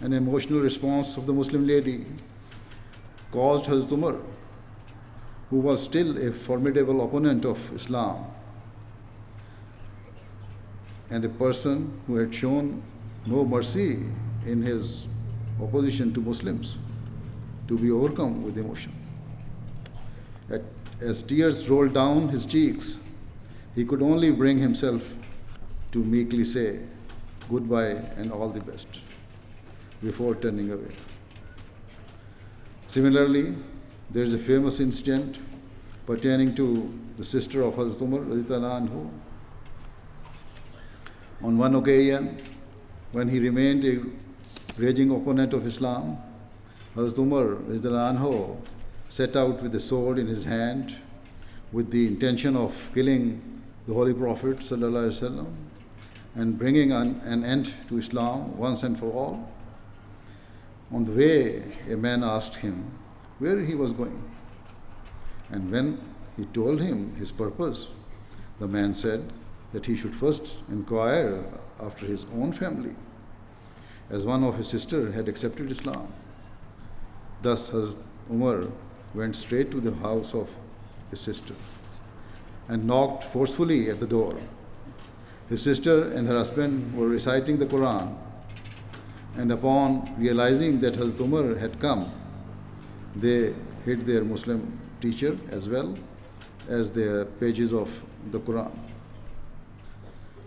and emotional response of the Muslim lady caused Hazrat Umar, who was still a formidable opponent of Islam and a person who had shown no mercy in his opposition to Muslims, to be overcome with emotion. As tears rolled down his cheeks, he could only bring himself to meekly say goodbye and all the best before turning away. Similarly, there is a famous incident pertaining to the sister of Hazrat Umar radhiyallahu anhu. On one occasion, when he remained a raging opponent of Islam, Hazrat Umar radhiyallahu anhu set out with a sword in his hand with the intention of killing the Holy Prophet ﷺ and bringing an end to Islam once and for all. On the way, a man asked him where he was going, and when he told him his purpose, the man said that he should first inquire after his own family, as one of his sisters had accepted Islam. Thus Hazrat Umar went straight to the house of his sister and knocked forcefully at the door. His sister and her husband were reciting the Quran, and upon realizing that Hazrat Umar had come, they hid their Muslim teacher as well as the pages of the Quran.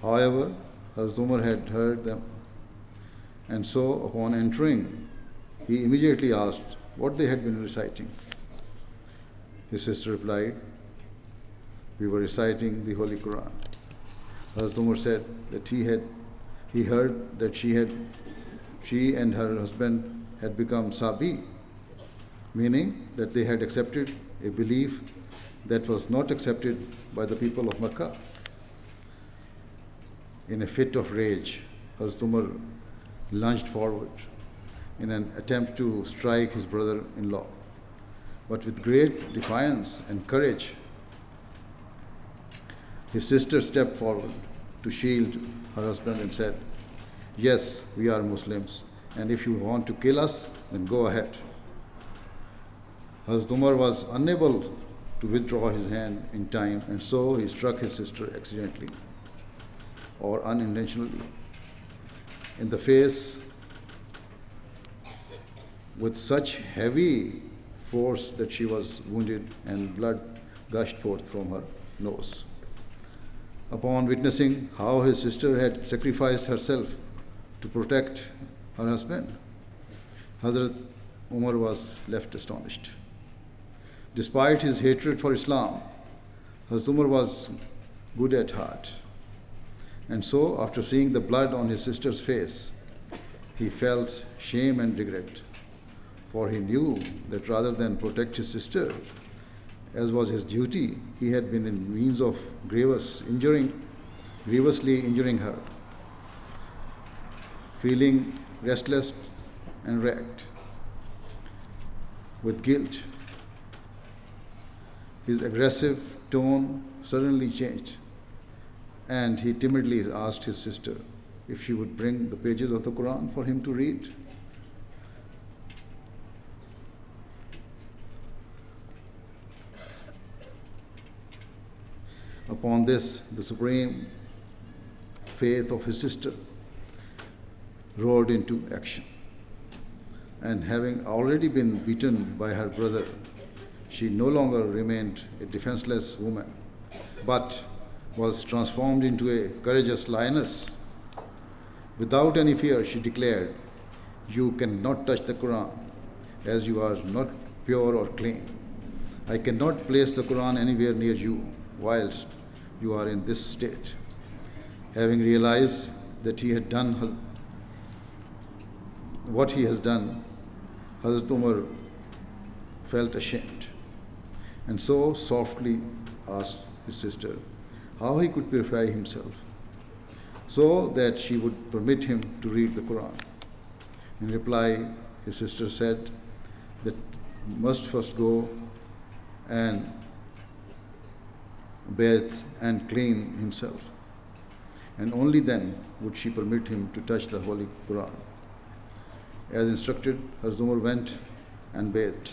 However, Hazrat Umar had heard them, and so upon entering, he immediately asked what they had been reciting. His sister replied, "We were reciting the Holy Quran." Hazrat Umar said that he heard that she she and her husband had become Sabi, meaning that they had accepted a belief that was not accepted by the people of Makkah. In a fit of rage, Hazrat Umar lunged forward in an attempt to strike his brother-in-law. But with great defiance and courage, his sister stepped forward to shield her husband and said, "Yes, we are Muslims, and if you want to kill us, then go ahead." Hazrat Umar was unable to withdraw his hand in time, and so he struck his sister accidentally or unintentionally in the face with such heavy force that she was wounded and blood gushed forth from her nose. Upon witnessing how his sister had sacrificed herself to protect her husband, Hazrat Umar was left astonished. Despite his hatred for Islam, Hazrat Umar was good at heart. And so, after seeing the blood on his sister's face, he felt shame and regret, for he knew that rather than protect his sister, as was his duty, he had been in means of grievously injuring her. Feeling restless and racked with guilt, his aggressive tone suddenly changed, and he timidly asked his sister if she would bring the pages of the Quran for him to read. Upon this, the supreme faith of his sister roared into action. And having already been beaten by her brother, she no longer remained a defenseless woman, but was transformed into a courageous lioness. Without any fear, she declared, "You cannot touch the Quran, as you are not pure or clean. I cannot place the Quran anywhere near you whilst you are in this state." Having realized that he had done what he has done, Hazrat Umar felt ashamed, and so softly asked his sister how he could purify himself so that she would permit him to read the Quran. In reply, his sister said that he must first go and bathe and clean himself, and only then would she permit him to touch the Holy Quran. As instructed, Hazrat Umar went and bathed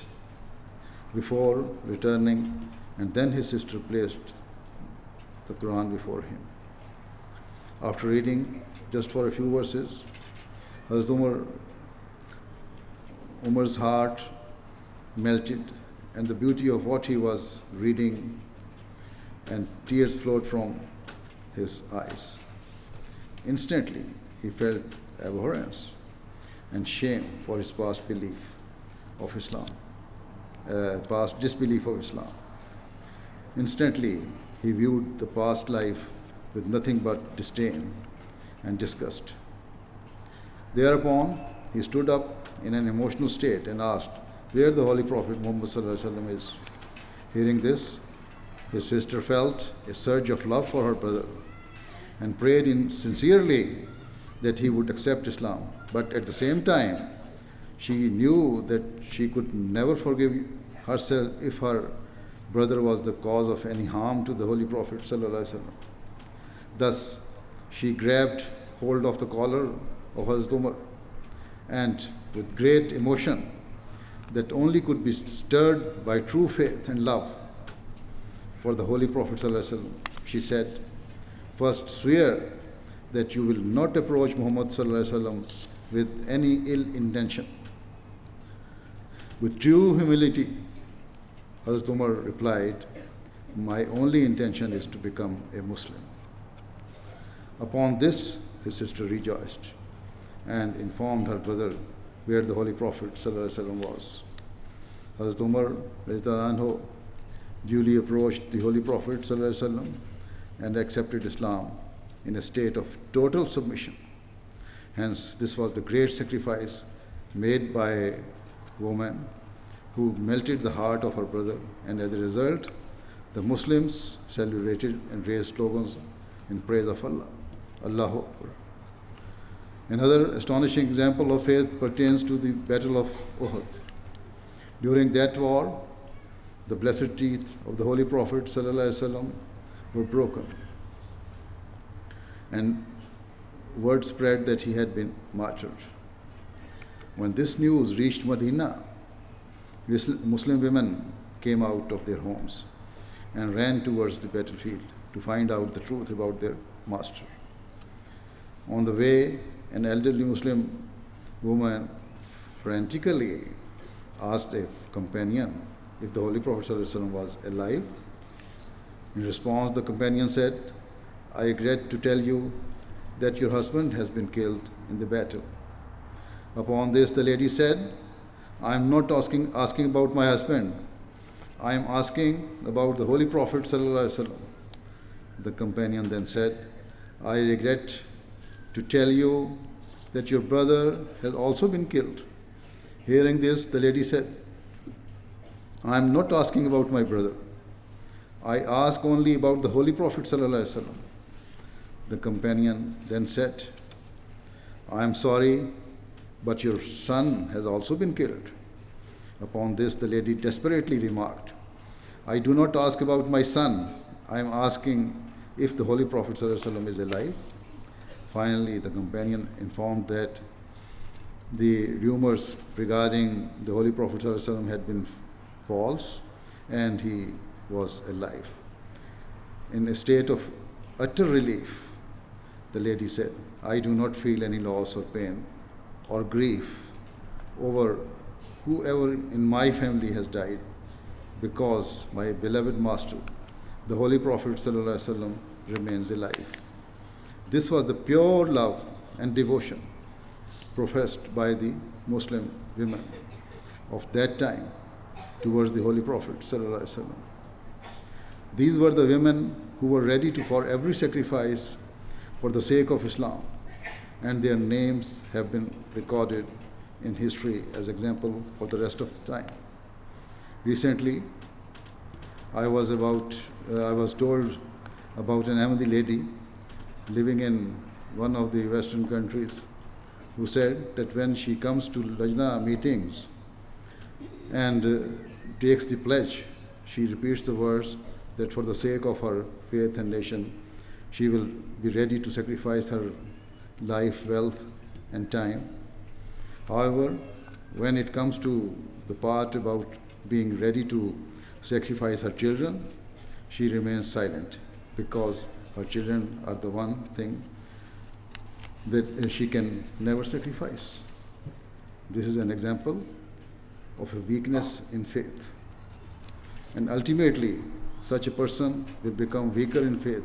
before returning, and then his sister placed the Quran before him. After reading just for a few verses, Hazrat Umar's heart melted, and the beauty of what he was reading, and tears flowed from his eyes. Instantly, he felt abhorrence and shame for his past disbelief of Islam. Instantly, he viewed the past life with nothing but disdain and disgust. Thereupon, he stood up in an emotional state and asked where the Holy Prophet Muhammad ﷺ is. Hearing this, his sister felt a surge of love for her brother and prayed sincerely that he would accept Islam. But at the same time, she knew that she could never forgive herself if her brother was the cause of any harm to the Holy Prophet ﷺ. Thus, she grabbed hold of the collar of Hazrat Umar, and with great emotion that only could be stirred by true faith and love for the Holy Prophet ﷺ, she said, "First swear that you will not approach Muhammad ﷺ with any ill intention." With true humility, Hazrat Umar replied, "My only intention is to become a Muslim." Upon this, his sister rejoiced and informed her brother where the Holy Prophet ﷺ was. Hazrat Umar radhiyallahu anhu duly approached the Holy Prophet ﷺ and accepted Islam in a state of total submission. Hence, this was the great sacrifice made by a woman who melted the heart of her brother, and as a result, the Muslims celebrated and raised slogans in praise of Allah. Allahu Akbar. Another astonishing example of faith pertains to the Battle of Hoth. During that war, the blessed teeth of the Holy Prophet ﷺ were broken, and word spread that he had been martyred. When this news reached Medina, Muslim women came out of their homes and ran towards the battlefield to find out the truth about their master. On the way, an elderly Muslim woman frantically asked a companion if the Holy Prophet ﷺ was alive. In response, the companion said, "I regret to tell you that your husband has been killed in the battle." Upon this, the lady said, "I am not asking about my husband. I am asking about the Holy Prophet ﷺ." The companion then said, "I regret to tell you that your brother has also been killed." Hearing this, the lady said, "I am not asking about my brother. I ask only about the Holy Prophet ﷺ." The companion then said, "I am sorry, but your son has also been killed." Upon this, the lady desperately remarked, "I do not ask about my son. I am asking if the Holy Prophet ﷺ is alive." Finally, the companion informed that the rumors regarding the Holy Prophet ﷺ had been false and he was alive. In a state of utter relief, the lady said, "I do not feel any loss or pain or grief over whoever in my family has died, because my beloved master, the Holy Prophet ﷺ, remains alive." This was the pure love and devotion professed by the Muslim women of that time towards the Holy Prophet ﷺ. These were the women who were ready for every sacrifice for the sake of Islam, and their names have been recorded in history as example for the rest of the time. Recently, I was told about an Ahmadi lady living in one of the Western countries who said that when she comes to Lajna meetings and takes the pledge, she repeats the words that for the sake of her faith and nation, she will be ready to sacrifice her life, wealth, and time. However, when it comes to the part about being ready to sacrifice her children, she remains silent, because her children are the one thing that she can never sacrifice. This is an example of a weakness in faith. And ultimately, such a person will become weaker in faith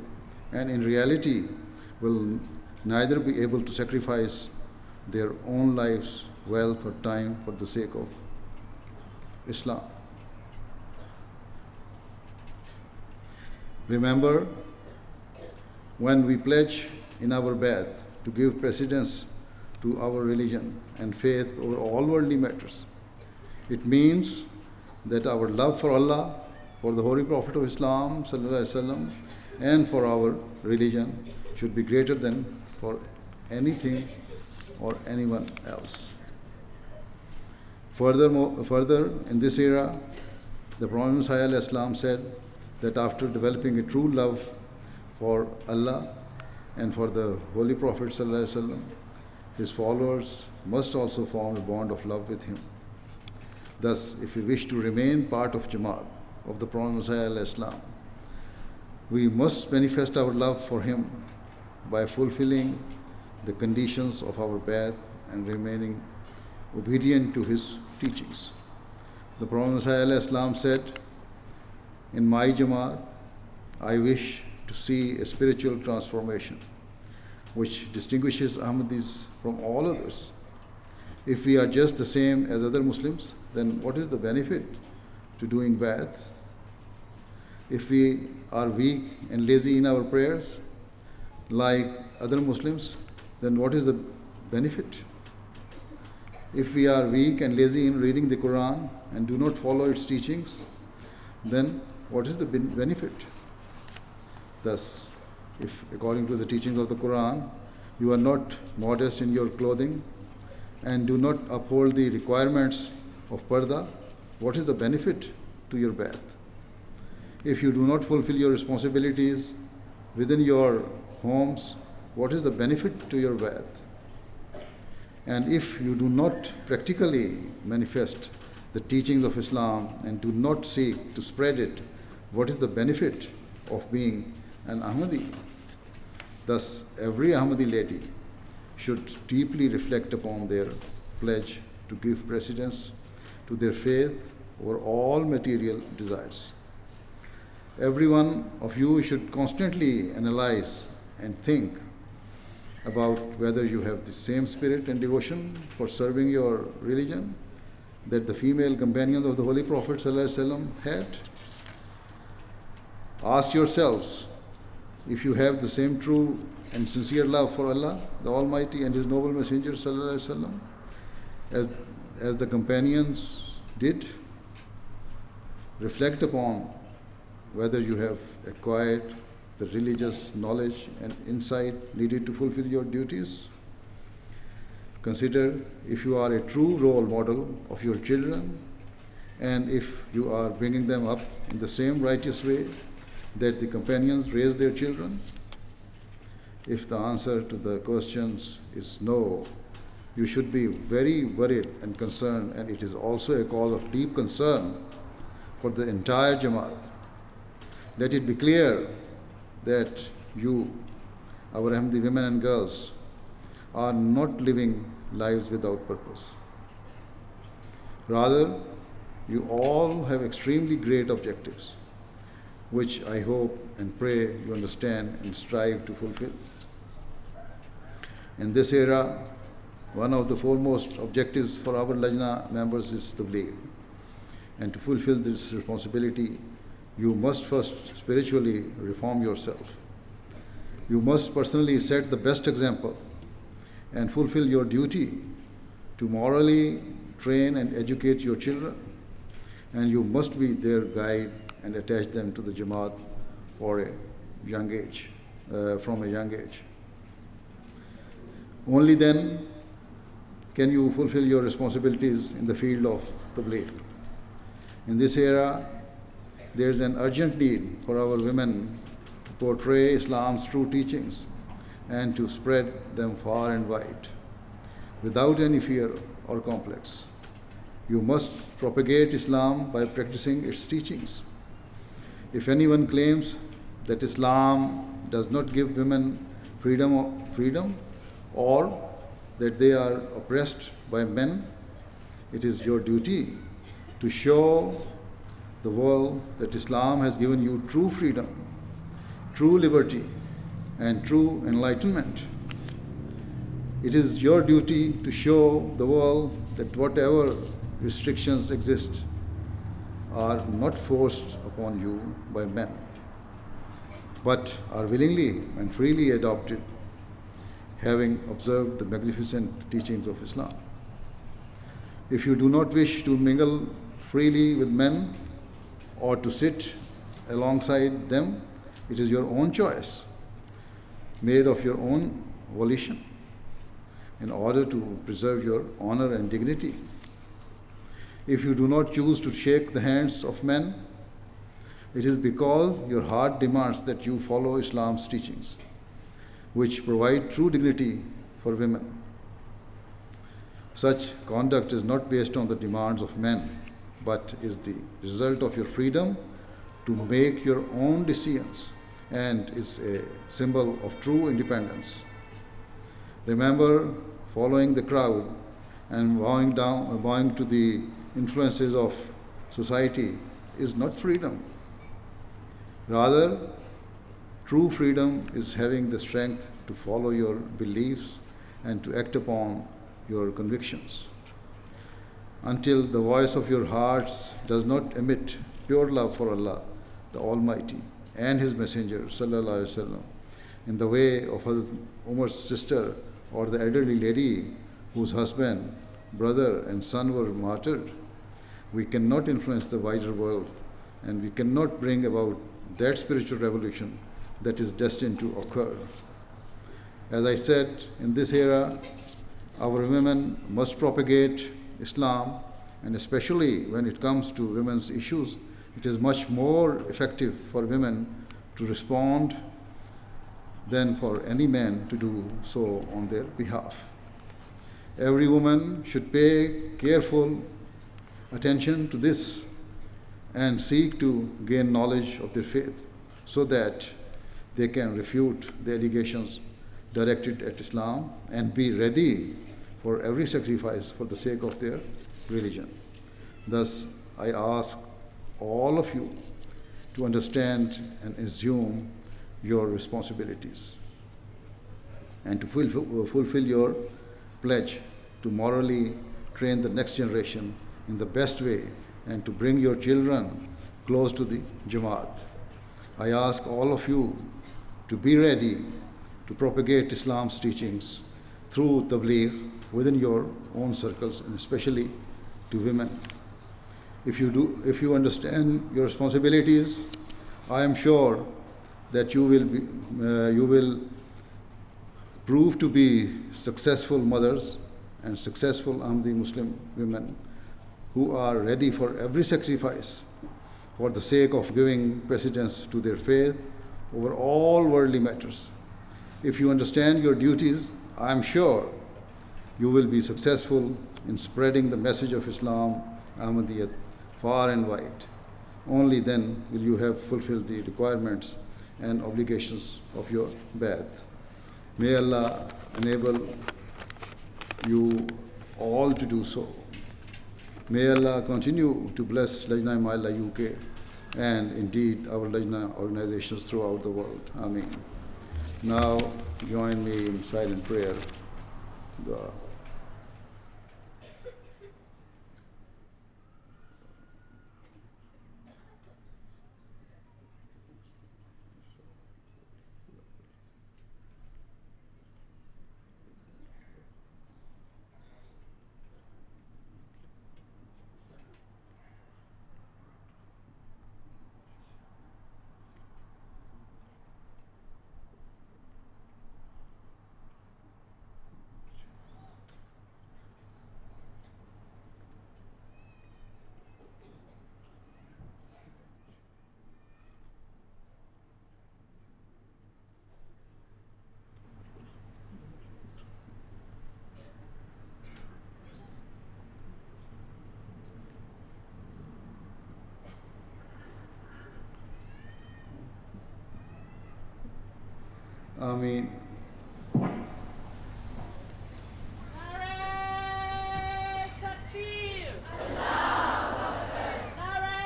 and in reality will neither be able to sacrifice their own lives, wealth, or time for the sake of Islam. Remember, when we pledge in our bath to give precedence to our religion and faith over all worldly matters, it means that our love for Allah, for the Holy Prophet of Islam ﷺ, and for our religion should be greater than for anything or anyone else. Further, in this era, the Prophet Muhammad said that after developing a true love for Allah and for the Holy Prophet ﷺ, his followers must also form a bond of love with him. Thus, if we wish to remain part of Jamaat of the Prophet ﷺ, we must manifest our love for him by fulfilling the conditions of our bath and remaining obedient to his teachings. The Prophet ﷺ said, "In my Jamaat, I wish to see a spiritual transformation which distinguishes Ahmadis from all others. If we are just the same as other Muslims, then what is the benefit to doing bath? If we are weak and lazy in our prayers, like other Muslims, then what is the benefit? If we are weak and lazy in reading the Quran and do not follow its teachings, then what is the benefit? Thus, if according to the teachings of the Quran, you are not modest in your clothing and do not uphold the requirements of parda, what is the benefit to your bath? If you do not fulfill your responsibilities within your homes, what is the benefit to your bath? And if you do not practically manifest the teachings of Islam and do not seek to spread it, what is the benefit of being an Ahmadi? Thus, every Ahmadi lady should deeply reflect upon their pledge to give precedence to their faith over all material desires. Every one of you should constantly analyze and think about whether you have the same spirit and devotion for serving your religion that the female companions of the Holy Prophet ﷺ had. Ask yourselves if you have the same true and sincere love for Allah, the Almighty, and His noble Messenger ﷺ as the companions did. Reflect upon whether you have acquired the religious knowledge and insight needed to fulfill your duties. Consider if you are a true role model of your children and if you are bringing them up in the same righteous way that the companions raised their children. If the answer to the questions is no, you should be very worried and concerned, and it is also a cause of deep concern for the entire Jamaat. Let it be clear that you, our Ahmadi women and girls, are not living lives without purpose. Rather, you all have extremely great objectives, which I hope and pray you understand and strive to fulfill. In this era, one of the foremost objectives for our Lajna members is Tabligh. And to fulfill this responsibility, you must first spiritually reform yourself. You must personally set the best example and fulfill your duty to morally train and educate your children. And you must be their guide and attach them to the Jamaat for a young age, from a young age. Only then can you fulfill your responsibilities in the field of Tabligh. In this era, there is an urgent need for our women to portray Islam's true teachings and to spread them far and wide, without any fear or complex. You must propagate Islam by practicing its teachings. If anyone claims that Islam does not give women freedom or that they are oppressed by men, it is your duty to show the world that Islam has given you true freedom, true liberty, and true enlightenment. It is your duty to show the world that whatever restrictions exist are not forced upon you by men, but are willingly and freely adopted, having observed the magnificent teachings of Islam. If you do not wish to mingle freely with men or to sit alongside them, it is your own choice, made of your own volition, in order to preserve your honor and dignity. If you do not choose to shake the hands of men, it is because your heart demands that you follow Islam's teachings, which provide true dignity for women. Such conduct is not based on the demands of men, but is the result of your freedom to make your own decisions and is a symbol of true independence. Remember, following the crowd and bowing to the influences of society is not freedom. Rather, true freedom is having the strength to follow your beliefs and to act upon your convictions. Until the voice of your hearts does not emit pure love for Allah, the Almighty, and His Messenger, sallallahu alaihi wasallam, in the way of Hazrat Umar's sister, or the elderly lady whose husband, brother, and son were martyred. We cannot influence the wider world, and we cannot bring about that spiritual revolution that is destined to occur. As I said, in this era, our women must propagate Islam, and especially when it comes to women's issues, it is much more effective for women to respond than for any man to do so on their behalf. Every woman should pay careful attention to this and seek to gain knowledge of their faith so that they can refute the allegations directed at Islam and be ready for every sacrifice for the sake of their religion. Thus, I ask all of you to understand and assume your responsibilities and to fulfill your pledge to morally train the next generation in the best way and to bring your children close to the Jamaat. I ask all of you to be ready to propagate Islam's teachings through tabligh within your own circles, and especially to women. If you understand your responsibilities, I am sure that you will prove to be successful mothers and successful Ahmadi Muslim women who are ready for every sacrifice for the sake of giving precedence to their faith over all worldly matters. If you understand your duties, I am sure you will be successful in spreading the message of Islam, Ahmadiyyat, far and wide. Only then will you have fulfilled the requirements and obligations of your Bai'at. May Allah enable you all to do so. May Allah continue to bless Lajna Imaillah UK and indeed our Lajna organizations throughout the world. Ameen. Now join me in silent prayer. Dua. Ameen. Nare Takbir! Allahu Akbar! Nare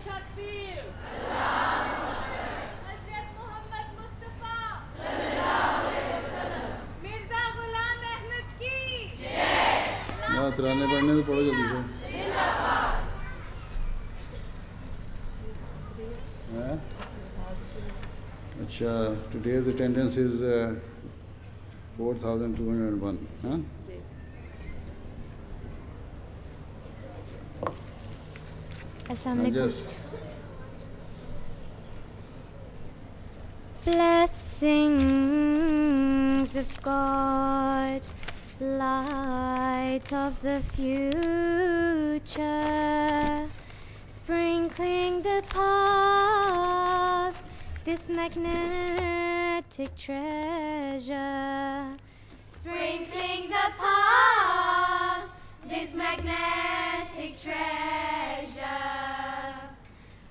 Takbir! Allahu Akbar! Hazrat Muhammad Mustafa! Sallallahu Alaihi Wasallam! Mirza Ghulam Ahmad ki! Jai! ना तराने पढ़ने तो पढ़ो जल्दी से। Zindabad! हाँ? अच्छा, today's attendance is 4,201. Huh? Assalamu alaikum. Yes. Blessings of God, light of the future, sprinkling the path, this magnetic treasure. Sprinkling the path, this magnetic treasure.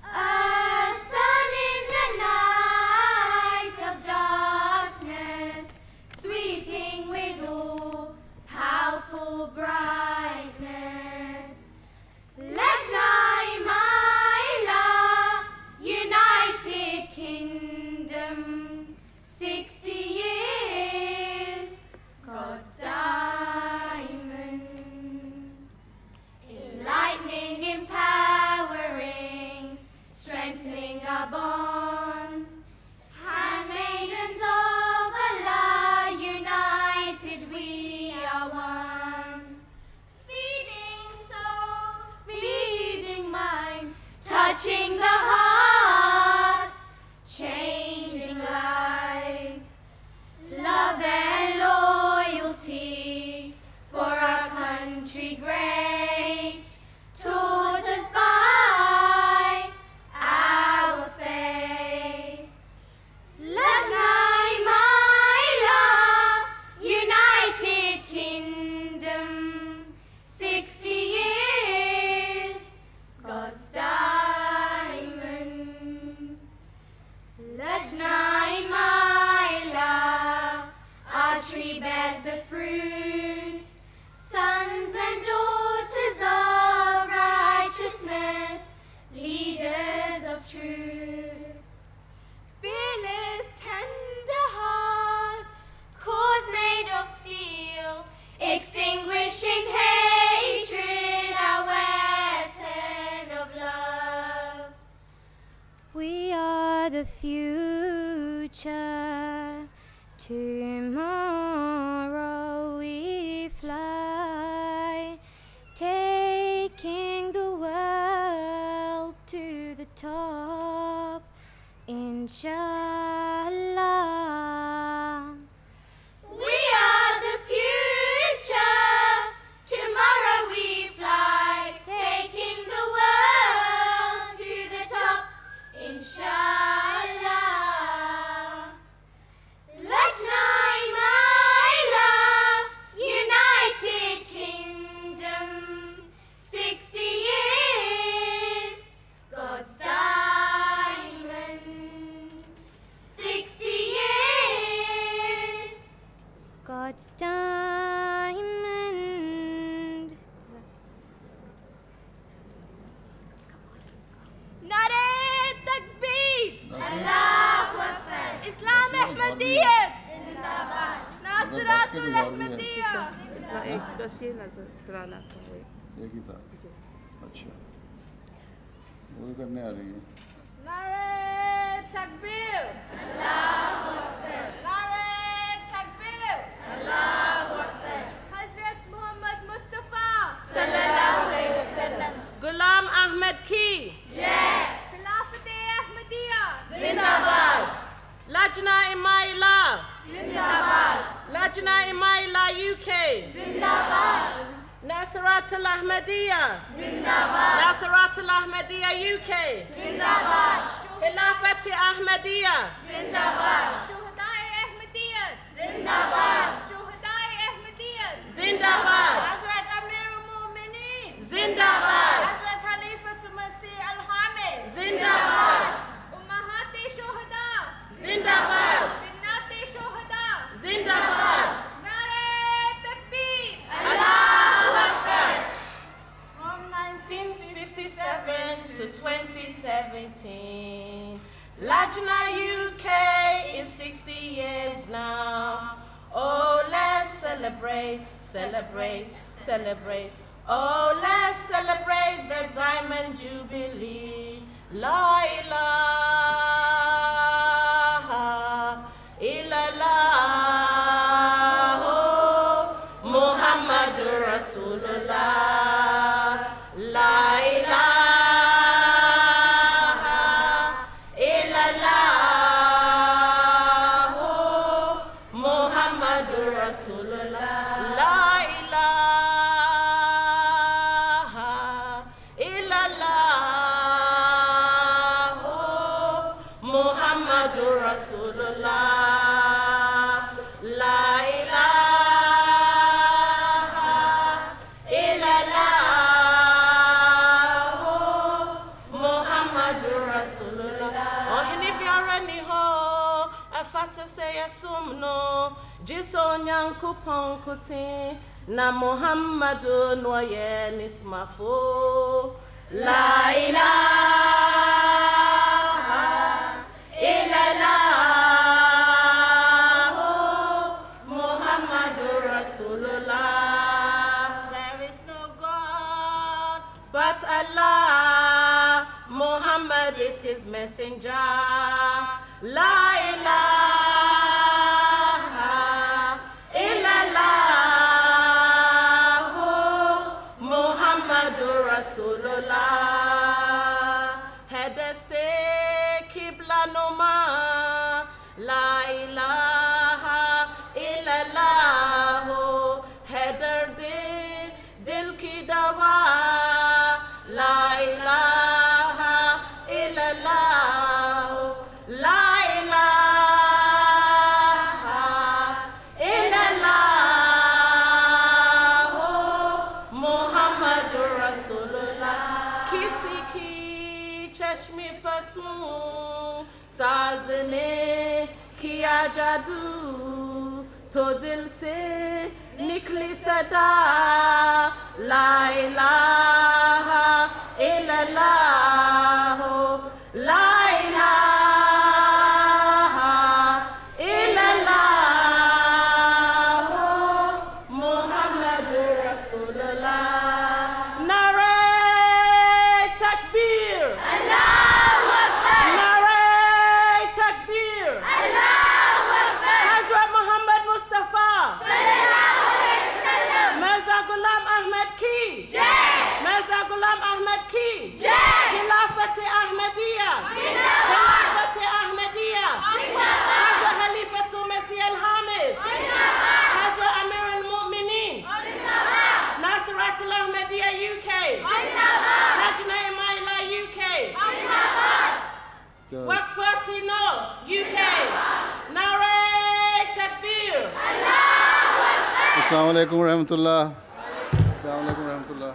A sun in the night of darkness, sweeping with all powerful brightness. Lajna Imaillah, United Kingdom, 60 years, God's diamond. touching the hearts, changing lives. Love and loyalty for our country great, taught us by our faith. Lajna Imaillah, United Kingdom, 60 years, God's diamond. Lajna Imaillah, our tree bears the fruit, sons and daughters of righteousness, leaders of truth. Fearless, tender hearts, cause made of steel, extinguishing hatred, our weapon of love. We are the future. Tomorrow we fly, taking the world to the top, inshallah. We are the future. Tomorrow we fly, taking the world to the top, inshallah. Lajna Imaillah, United Kingdom, 60 years, God's diamond. 60 years, God's diamond. Nare Takbir, Allahu Akbar, Islam Ahmadiyyah, Zindabad, Nasratul Ahmadiyyah. एक बस ये नजर कराना था वो एक ही था अच्छा वो करने आ रही है Nare Takbir! Allahu Akbar! Nare Takbir! Allahu Akbar! Hazrat Muhammad Mustafa, Sallallahu Alaihi Wasallam! Ghulam Ahmed Ki! Jai! Khilafat-e Ahmadiyya, Zindabad! Lajna Imaillah! Zindabad! Lajna Imaillah UK! Zindabad! Nasaratul Ahmadiyya! Zindabad! Nasaratul Ahmadiyya UK! Zindabad! Khilafat-e Ahmadiyya! Zindabad! Shuhada-e Ahmadiyya, Zindabad! Shuhada-e Ahmadiyya, Zindabad! Hazrat Amirul Mu'mineen. Zindabad! Hazrat Khalifatul Masih Al-Hamid. Zindabad! Ummahat-e Shuhada, Zindabad! Binnat-e Shuhada, Zindabad! Nare Takbir, Allahu Akbar! From 1957 to 2017, Lajna UK is 60 years now. Oh, let's celebrate, celebrate, celebrate. Oh, let's celebrate the Diamond Jubilee. La ilaha illallah, Muhammadur Rasulullah. La ilaha illallah, Muhammadur Rasulullah. La ilaha illallah, Muhammadur Rasulullah. La ilaha illallah, Muhammadur Rasulullah. Oh, hinibiara ni ho, afata se yasumno, jiso nyankupon kuti, na Muhammadu noye nismafo. La ilaha illallah, Muhammadur Rasulullah. there is no God But Allah, Muhammad is his messenger. La ilaha illallah, Muhammadur Rasulullah. Hedeste Kibla Noma, La ilaha illallah, Heder de Dil ki dawa, La ilaha illallah, La ilaha illallah, Muhammadur Rasulullah. Kisi ki chashmi fasu, साजने किया जादू तो दिल से निकली सदा ला इलाहा इल्लल्लाह ला इलाहा इल्लल्लाह मुहम्मदुर रसूलुल्लाह नारे तकबीर अल्लाहु अकबर नारे तकबीर अल्लाहु Akbar Hazrat Muhammad Mustafa sallallahu alaihi wasallam Mirza Ghulam Ahmad ki jai Mirza Ghulam Ahmad ki jai Khilafat Ahmadiyya Khilafat Ahmadiyya Hazrat Khalifatul Masih al-Hamis Hazrat Amir al-Mu'mineen Nasiratul Ahmadiyya UK Lajna Imaillah UK Waqfati No UK Nare Takbir Assalamu alaikum wa rahmatullah. Assalamu alaikum wa rahmatullah.